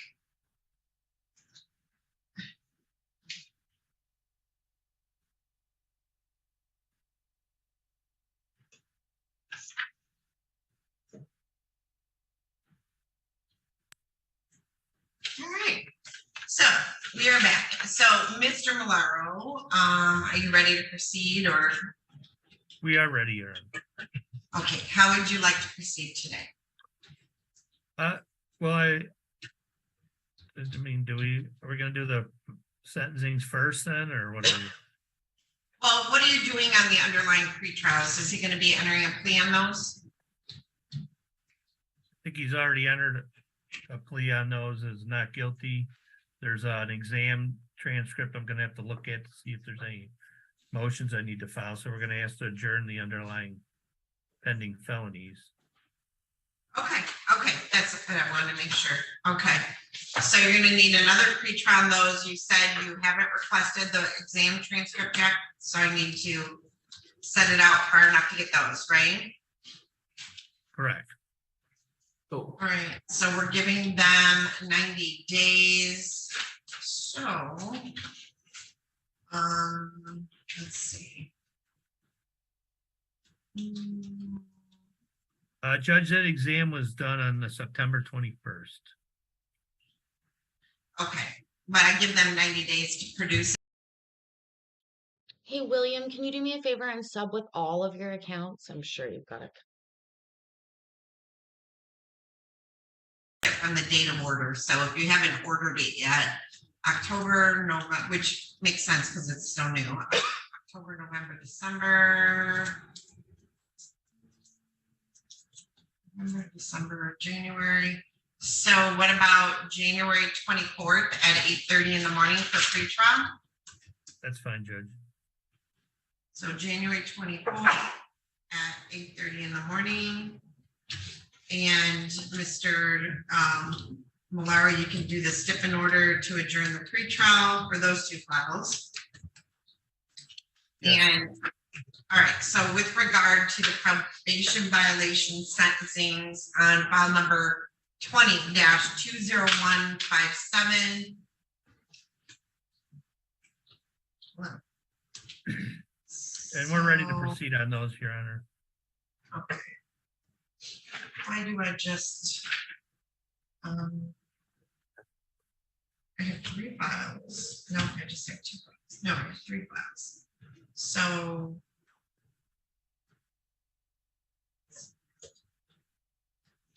you're back. So, Mr. Malaro, are you ready to proceed or? We are ready, Your Honor. Okay, how would you like to proceed today? Well, I mean, are we gonna do the sentencings first then, or what are we? Well, what are you doing on the underlying pretrials? Is he gonna be entering a plea on those? I think he's already entered a plea on those as not guilty. There's an exam transcript I'm gonna have to look at to see if there's any motions I need to file. So we're gonna ask to adjourn the underlying pending felonies. Okay, that's what I wanted to make sure. Okay, so you're gonna need another pretrial on those. You said you haven't requested the exam transcript yet, so I need to set it out far enough to get those, right? Correct. All right, so we're giving them 90 days. So, let's see. Judge, that exam was done on the September 21st. Okay, but I give them 90 days to produce. Hey, William, can you do me a favor and sub with all of your accounts? I'm sure you've got it. On the date of order. So if you haven't ordered it yet, October, November, which makes sense because it's so new. October, November, December, January. So what about January 24th at 8:30 in the morning for pre-trial? That's fine, Judge. So January 24th at 8:30 in the morning. And Mr. Malaro, you can do the stiffen order to adjourn the pretrial for those two files. Yes. And, all right, so with regard to the probation violation sentencings on file number 20-20157. And we're ready to proceed on those, Your Honor. Okay. Why do I just, I have 3 files. No, I just have 2 files. No, I have 3 files. So.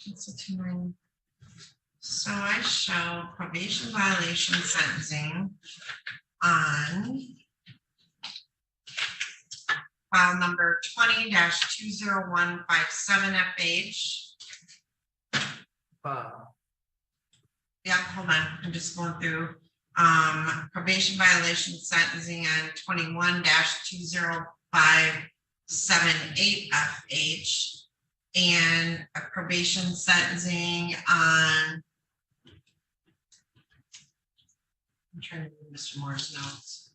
It's a 2-9. So I show probation violation sentencing on file number 20-20157 FH. Yeah, hold on, I'm just going through. Probation violation sentencing on 21-20578 FH. And a probation sentencing on. I'm trying to read Mr. Moore's notes.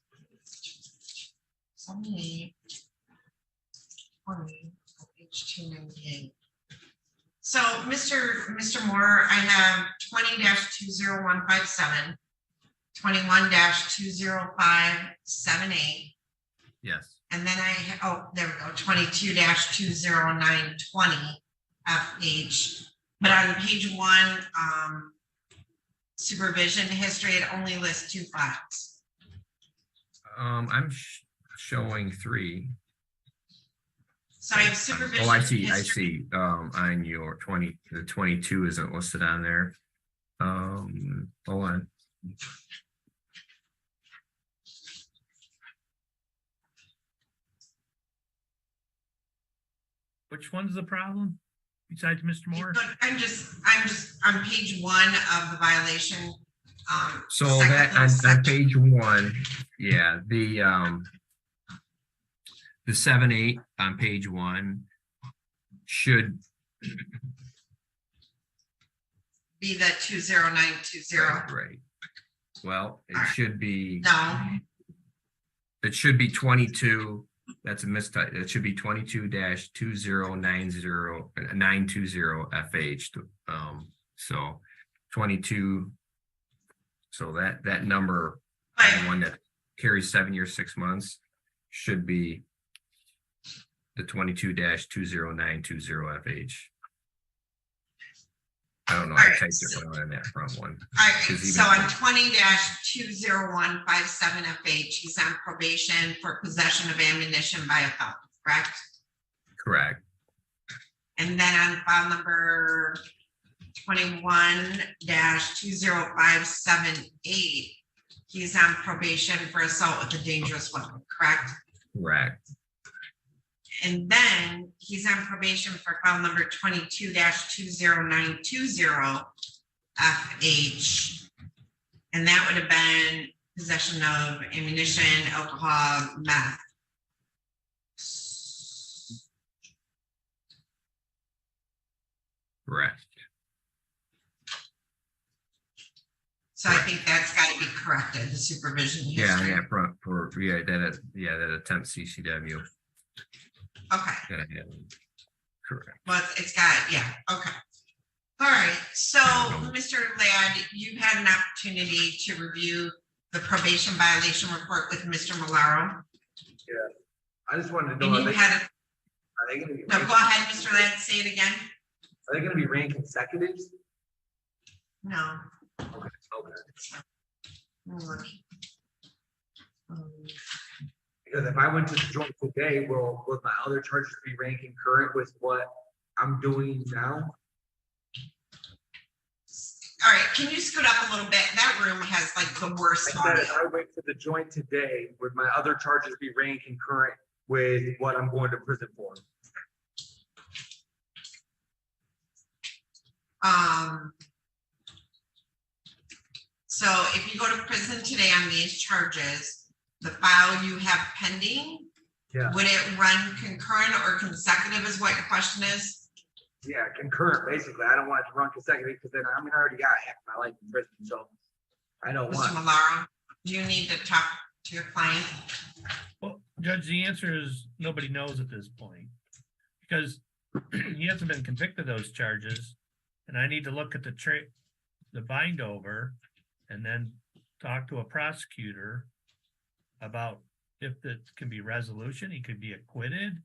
78, 20, page 298. So, Mr. Moore, I have 20-20157, 21-20578. Yes. And then there we go, 22-20920 FH. But on page 1, supervision history, it only lists 2 files. I'm showing 3. So I have supervision. Oh, I see. history. On your the 22 isn't listed on there. Hold on. Which one's the problem besides Mr. Moore? I'm just on page 1 of the violation. So that on page 1, yeah, the 7-8 on page 1 should be the 20920. Right. Well, it should be. No. It should be 22. That's a mistype. It should be 22-2090920 FH. So 22. So that number, the one that carries 7 years, 6 months, should be the 22-20920 FH. I don't know. All I right, typed it wrong on that front one. All right, 'Cause so even- on 20-20157FH, he's on probation for possession of ammunition by a felon, correct? Correct. And then on file number 21-20578, he's on probation for assault with a dangerous weapon, correct? Correct. And then he's on probation for file number 22-20920FH. And that would have been possession of ammunition, alcohol, meth. Correct. So I think that's got to be corrected, the supervision history. Yeah, front for that attempt CCW. Okay, Yeah, yeah. Correct. well, it's got, yeah, okay. All right, so Mr. Ladd, you had an opportunity to review the probation violation report with Mr. Malaro. Yeah, I just wanted to And know, you are they had, going to be, no, go ahead, Mr. Ladd, say it again. are they going to be ran consecutives? No. Okay, because if I went to the joint today, will my other charges be ran concurrent with what I'm doing now? All right, can you scoot up a little bit? That room has like the worst I said if audio. I went to the joint today, would my other charges be ran concurrent with what I'm going to prison for? So if you go to prison today on these charges, the file you have pending, Yeah. would it run concurrent or consecutive is what your question is? Yeah, concurrent, basically. I don't want it to run consecutive because then I already got half my life in prison, so I don't Mr. want. Malaro, do you need to talk to your client? Well, Judge, the answer is nobody knows at this point. Because he hasn't been convicted of those charges. And I need to look at the bind over and then talk to a prosecutor about if it can be resolution, he could be acquitted.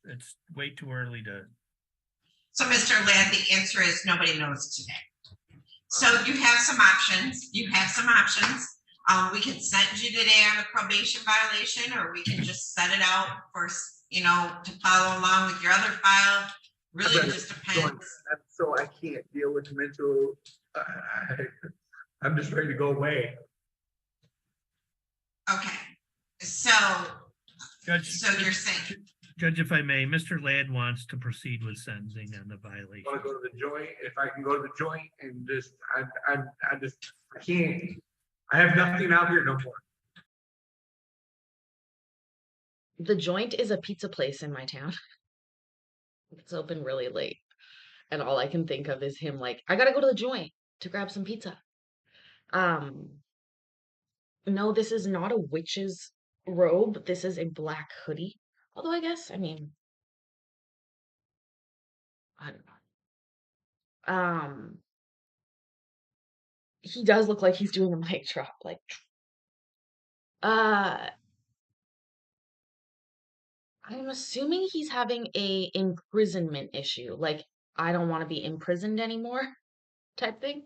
It's way too early to. So Mr. Ladd, the answer is nobody knows today. So you have some options. You have some options. We can send you today on a probation violation, or we can just set it out for, to follow along with your other file. Really just depends. So I can't deal with mental, I'm just ready to go away. Okay, so Judge, you're saying, Judge, if I may, Mr. Ladd wants to proceed with sentencing on the violation. I want to go to the joint, if I can go to the joint and just, I can't, I have nothing out here no more. The Joint is a pizza place in my town. It's open really late. And all I can think of is him like, I gotta go to the Joint to grab some pizza. No, this is not a witch's robe. This is a black hoodie. Although I guess, I don't know. He does look like he's doing a mic drop. Like, I'm assuming he's having a imprisonment issue. Like, I don't want to be imprisoned anymore type thing.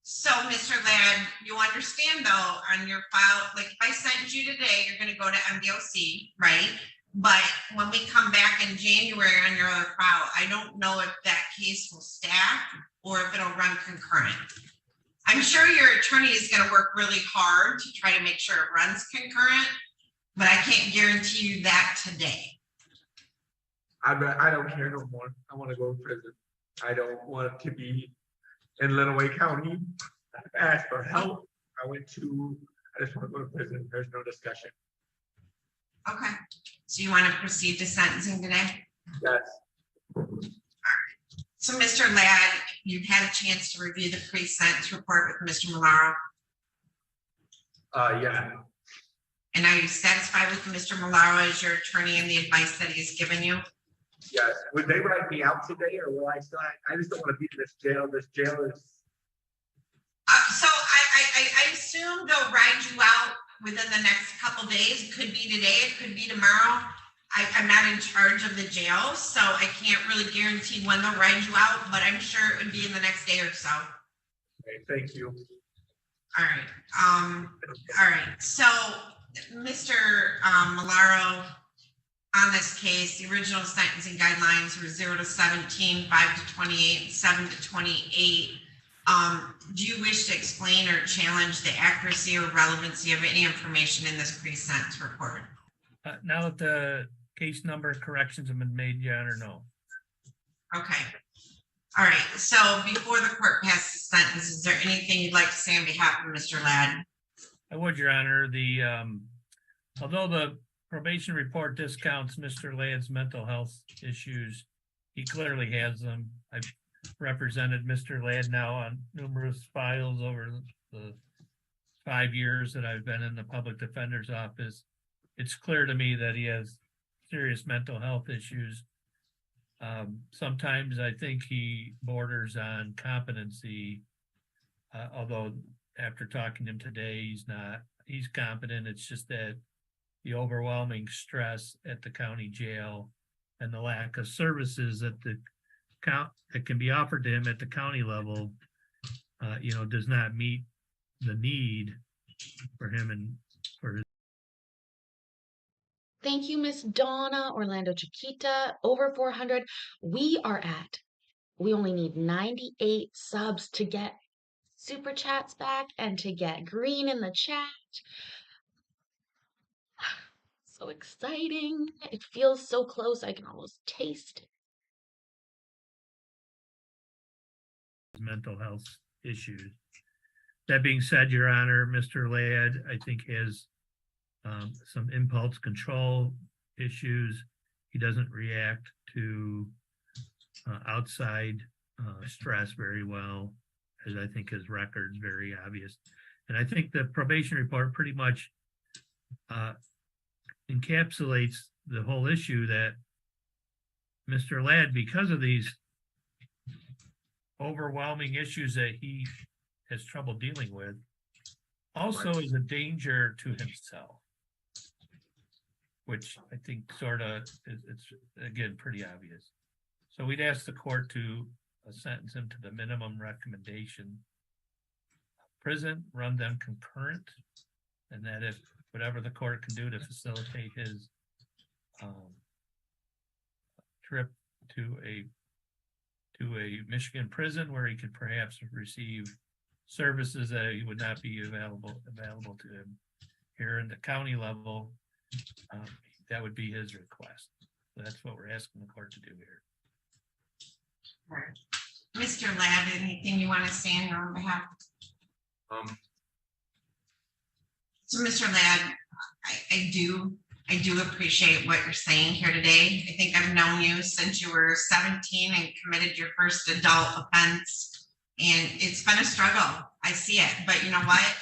so Mr. Ladd, you understand though, on your file, like if I sent you today, you're gonna go to MDOC, right? But when we come back in January on your other file, I don't know if that case will stack or if it'll run concurrent. I'm sure your attorney is gonna work really hard to try to make sure it runs concurrent, but I can't guarantee you that today. I don't care no more. I want to go to prison. I don't want to be in Lenawee County. I've asked for help. I just want to go to prison. There's no discussion. Okay, so you want to proceed to sentencing today? Yes. So Mr. Ladd, you've had a chance to review the pre-sentence report with Mr. Malaro. Yeah. And are you satisfied with Mr. Malaro as your attorney and the advice that he's given you? Yes. Would they write me out today or will I still, I just don't want to be in this jail. This jail is. So I assume they'll ride you out within the next couple days. It could be today, it could be tomorrow. I'm not in charge of the jail, so I can't really guarantee when they'll ride you out, but I'm sure it would be in the next day or so. Okay, thank you. All right. All right. So, Mr. Malaro, on this case, the original sentencing guidelines were 0 to 17, 5 to 28, 7 to 28. Do you wish to explain or challenge the accuracy or relevancy of any information in this pre-sentence report? Now that the case number corrections have been made, Your Honor, no. Okay. All right. So before the court passes the sentence, is there anything you'd like to say on behalf of Mr. Ladd? I would, Your Honor. Although the probation report discounts Mr. Ladd's mental health issues, he clearly has them. I've represented Mr. Ladd now on numerous files over the 5 years that I've been in the public defender's office. It's clear to me that he has serious mental health issues. Sometimes I think he borders on competency, although after talking to him today, he's competent. It's just that the overwhelming stress at the county jail and the lack of services that can be offered to him at the county level, does not meet the need for him and for his. Thank you, Miss Donna Orlando Chiquita. Over 400. We only need 98 subs to get super chats back and to get green in the chat. So exciting. It feels so close. I can almost taste it. Mental health issues. That being said, Your Honor, Mr. Ladd, I think has some impulse control issues. He doesn't react to outside stress very well, as I think his record's very obvious. And I think the probation report pretty much encapsulates the whole issue that Mr. Ladd, because of these overwhelming issues that he has trouble dealing with, also is a danger to himself, which I think it's again pretty obvious. So we'd ask the court to sentence him to the minimum recommendation prison, run them concurrent, and that if whatever the court can do to facilitate his trip to a Michigan prison where he could perhaps receive services that he would not be available to him here in the county level, that would be his request. So that's what we're asking the court to do here. Right. Mr. Ladd, anything you want to say on your own behalf? So Mr. Ladd, I do appreciate what you're saying here today. I think I've known you since you were 17 and committed your first adult offense, and it's been a struggle. I see it, but you know what?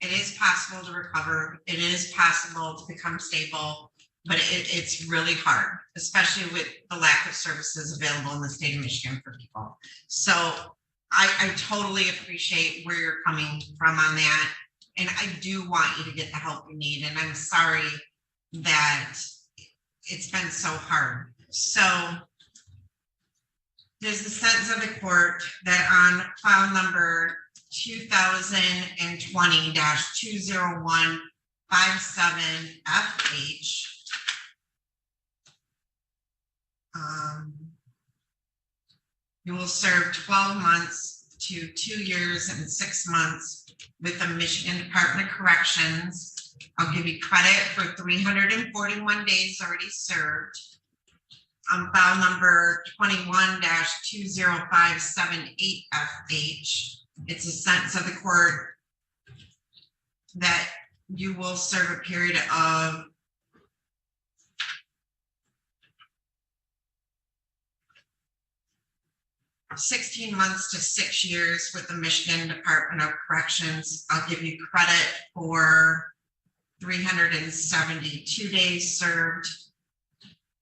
It is possible to recover. It is possible to become stable, but it's really hard, especially with the lack of services available in the state of Michigan for people. So I totally appreciate where you're coming from on that. And I do want you to get the help you need. And I'm sorry that it's been so hard. So there's the sentence of the court that on file number 2020-20157FH, you will serve 12 months to 2 years and 6 months with the Michigan Department of Corrections. I'll give you credit for 341 days already served. On file number 21-20578FH, it's a sentence of the court that you will serve a period of 16 months to 6 years with the Michigan Department of Corrections. I'll give you credit for 372 days served.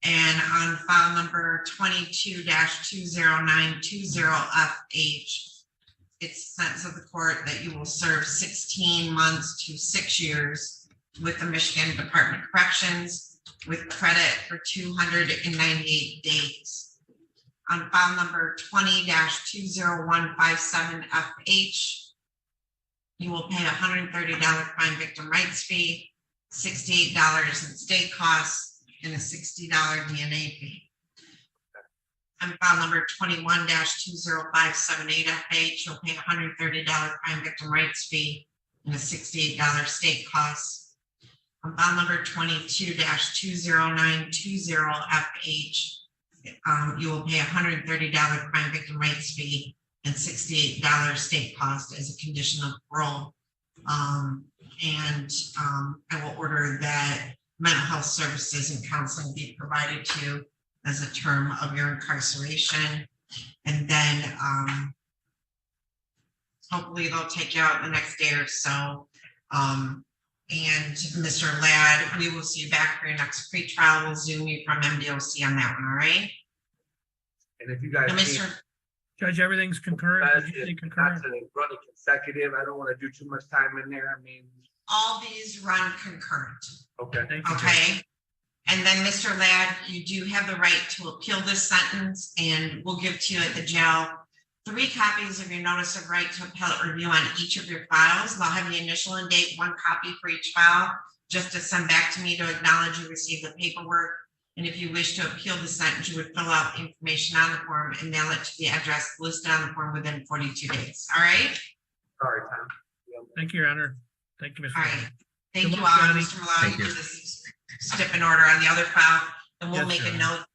And on file number 22-20920FH, it's a sentence of the court that you will serve 16 months to 6 years with the Michigan Department of Corrections with credit for 298 days. On file number 20-20157FH, you will pay $130 crime victim rights fee, $68 in state costs, and a $60 DNA fee. On file number 21-20578FH, you'll pay $130 crime victim rights fee and a $68 state costs. On file number 22-20920FH, you will pay $130 crime victim rights fee and $68 state cost as a condition of parole. I will order that mental health services and counseling be provided to you as a term of your incarceration. And then hopefully they'll take you out the next day or so. And Mr. Ladd, we will see you back for your next pretrial. We'll Zoom you from MDOC on that one, all right? And if you guys. And Mr. Judge, everything's concurrent. Did you say Not concurrent? to run it consecutive. I don't want to do too much time in there. I mean, All these run concurrent, okay. Thank you, Judge. okay? And then, Mr. Ladd, you do have the right to appeal this sentence, and we'll give to you at the jail 3 copies of your notice of right to appellate review on each of your files. They'll have the initial and date, 1 copy for each file, just to send back to me to acknowledge you received the paperwork. And if you wish to appeal the sentence, you would fill out the information on the form and mail it to the address listed on the form within 42 days. All right? Sorry, Tom. Thank you, Your Honor. Thank you, Mr. All Chairman. right. Thank Good you luck, all. Johnny. Mr. Malone, Thank you you. do this step in order on the other file. And we'll Yes, make a Your note.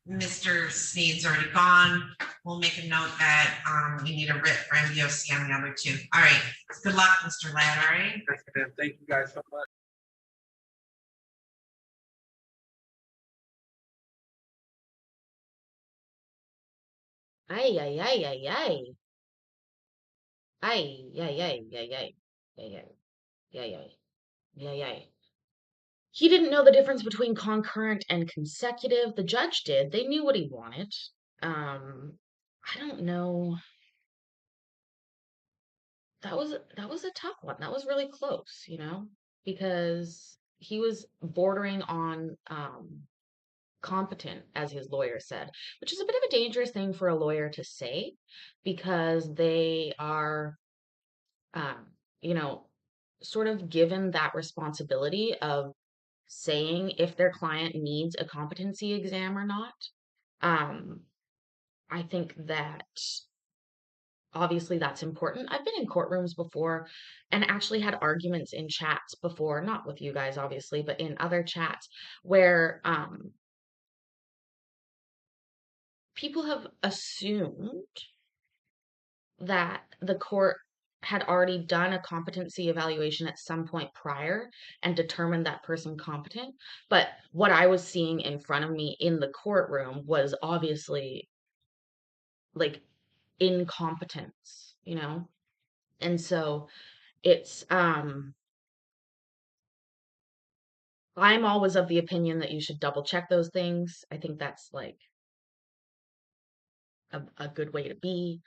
Mr. Sneed's already gone. We'll make a note that we need a writ for MDOC on the other 2. All right. Good luck, Mr. Ladd. All right. Thank you guys so much. Ay, ay, ay, ay, ay. Ay, ay, ay, ay, ay, ay, ay, ay, ay, ay, ay. He didn't know the difference between concurrent and consecutive. The judge did. They knew what he wanted. I don't know. That was a tough one. That was really close, because he was bordering on competent, as his lawyer said, which is a bit of a dangerous thing for a lawyer to say because they are, um, you know, sort of given that responsibility of saying if their client needs a competency exam or not. Um, I think that obviously that's important. I've been in courtrooms before and actually had arguments in chats before, not with you guys, obviously, but in other chats where people have assumed that the court had already done a competency evaluation at some point prior and determined that person competent. But what I was seeing in front of me in the courtroom was obviously like incompetence, And so it's I'm always of the opinion that you should double check those things. I think that's like a good way to be.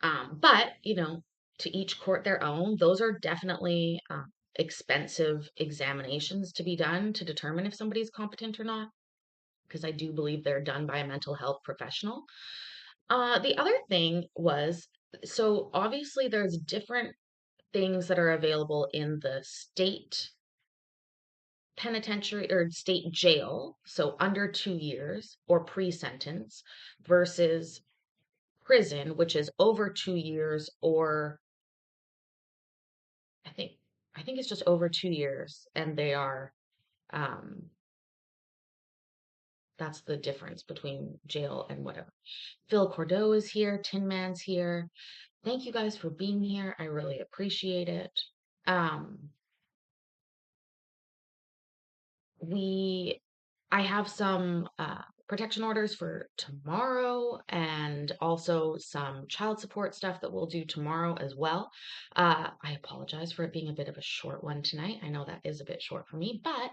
But, to each court their own. Those are definitely expensive examinations to be done to determine if somebody's competent or not, because I do believe they're done by a mental health professional. The other thing was, so obviously there's different things that are available in the state penitentiary or state jail, so under 2 years or pre-sentence, versus prison, which is over 2 years, or I think it's just over 2 years, and they are that's the difference between jail and whatever. Phil Cordeau is here, Tin Man's here. Thank you guys for being here. I really appreciate it. I have some protection orders for tomorrow and also some child support stuff that we'll do tomorrow as well. I apologize for it being a bit of a short one tonight. I know that is a bit short for me, but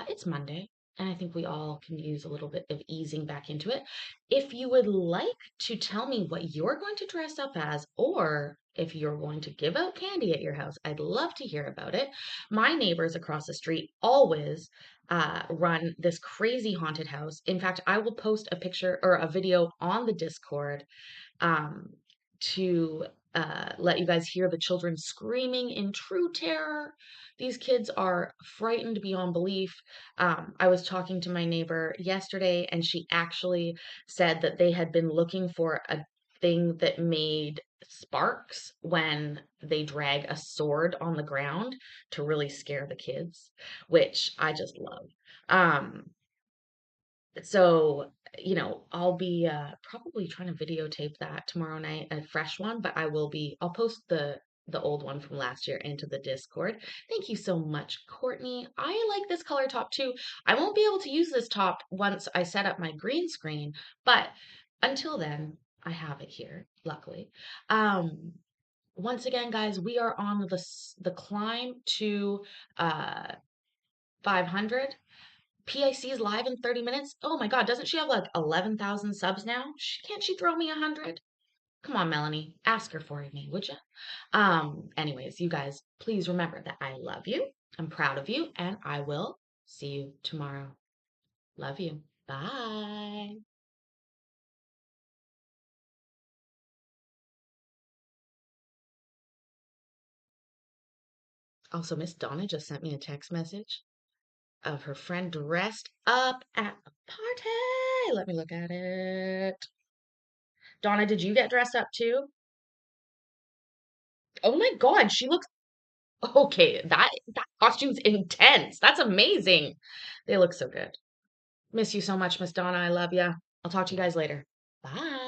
it's Monday. And I think we all can use a little bit of easing back into it. If you would like to tell me what you're going to dress up as, or if you're going to give out candy at your house, I'd love to hear about it. My neighbors across the street always run this crazy haunted house. In fact, I will post a picture or a video on the Discord um, to let you guys hear the children screaming in true terror. These kids are frightened beyond belief. I was talking to my neighbor yesterday, and she actually said that they had been looking for a thing that made sparks when they drag a sword on the ground to really scare the kids, which I just love. Um, so, I'll be probably trying to videotape that tomorrow night, a fresh one, but I'll post the old one from last year into the Discord. Thank you so much, Courtney. I like this color top too. I won't be able to use this top once I set up my green screen, but until then, I have it here, luckily. Once again, guys, we are on the climb to 500. PIC is live in 30 minutes. Oh my God, doesn't she have like 11,000 subs now? Can't she throw me 100? Come on, Melanie, ask her for me, would you? Anyways, you guys, please remember that I love you. I'm proud of you, and I will see you tomorrow. Love you. Bye. Also, Miss Donna just sent me a text message of her friend dressed up at the party. Let me look at it. Donna, did you get dressed up too? Oh my God, she looks okay. That costume's intense. That's amazing. They look so good. Miss you so much, Miss Donna. I love you. I'll talk to you guys later. Bye.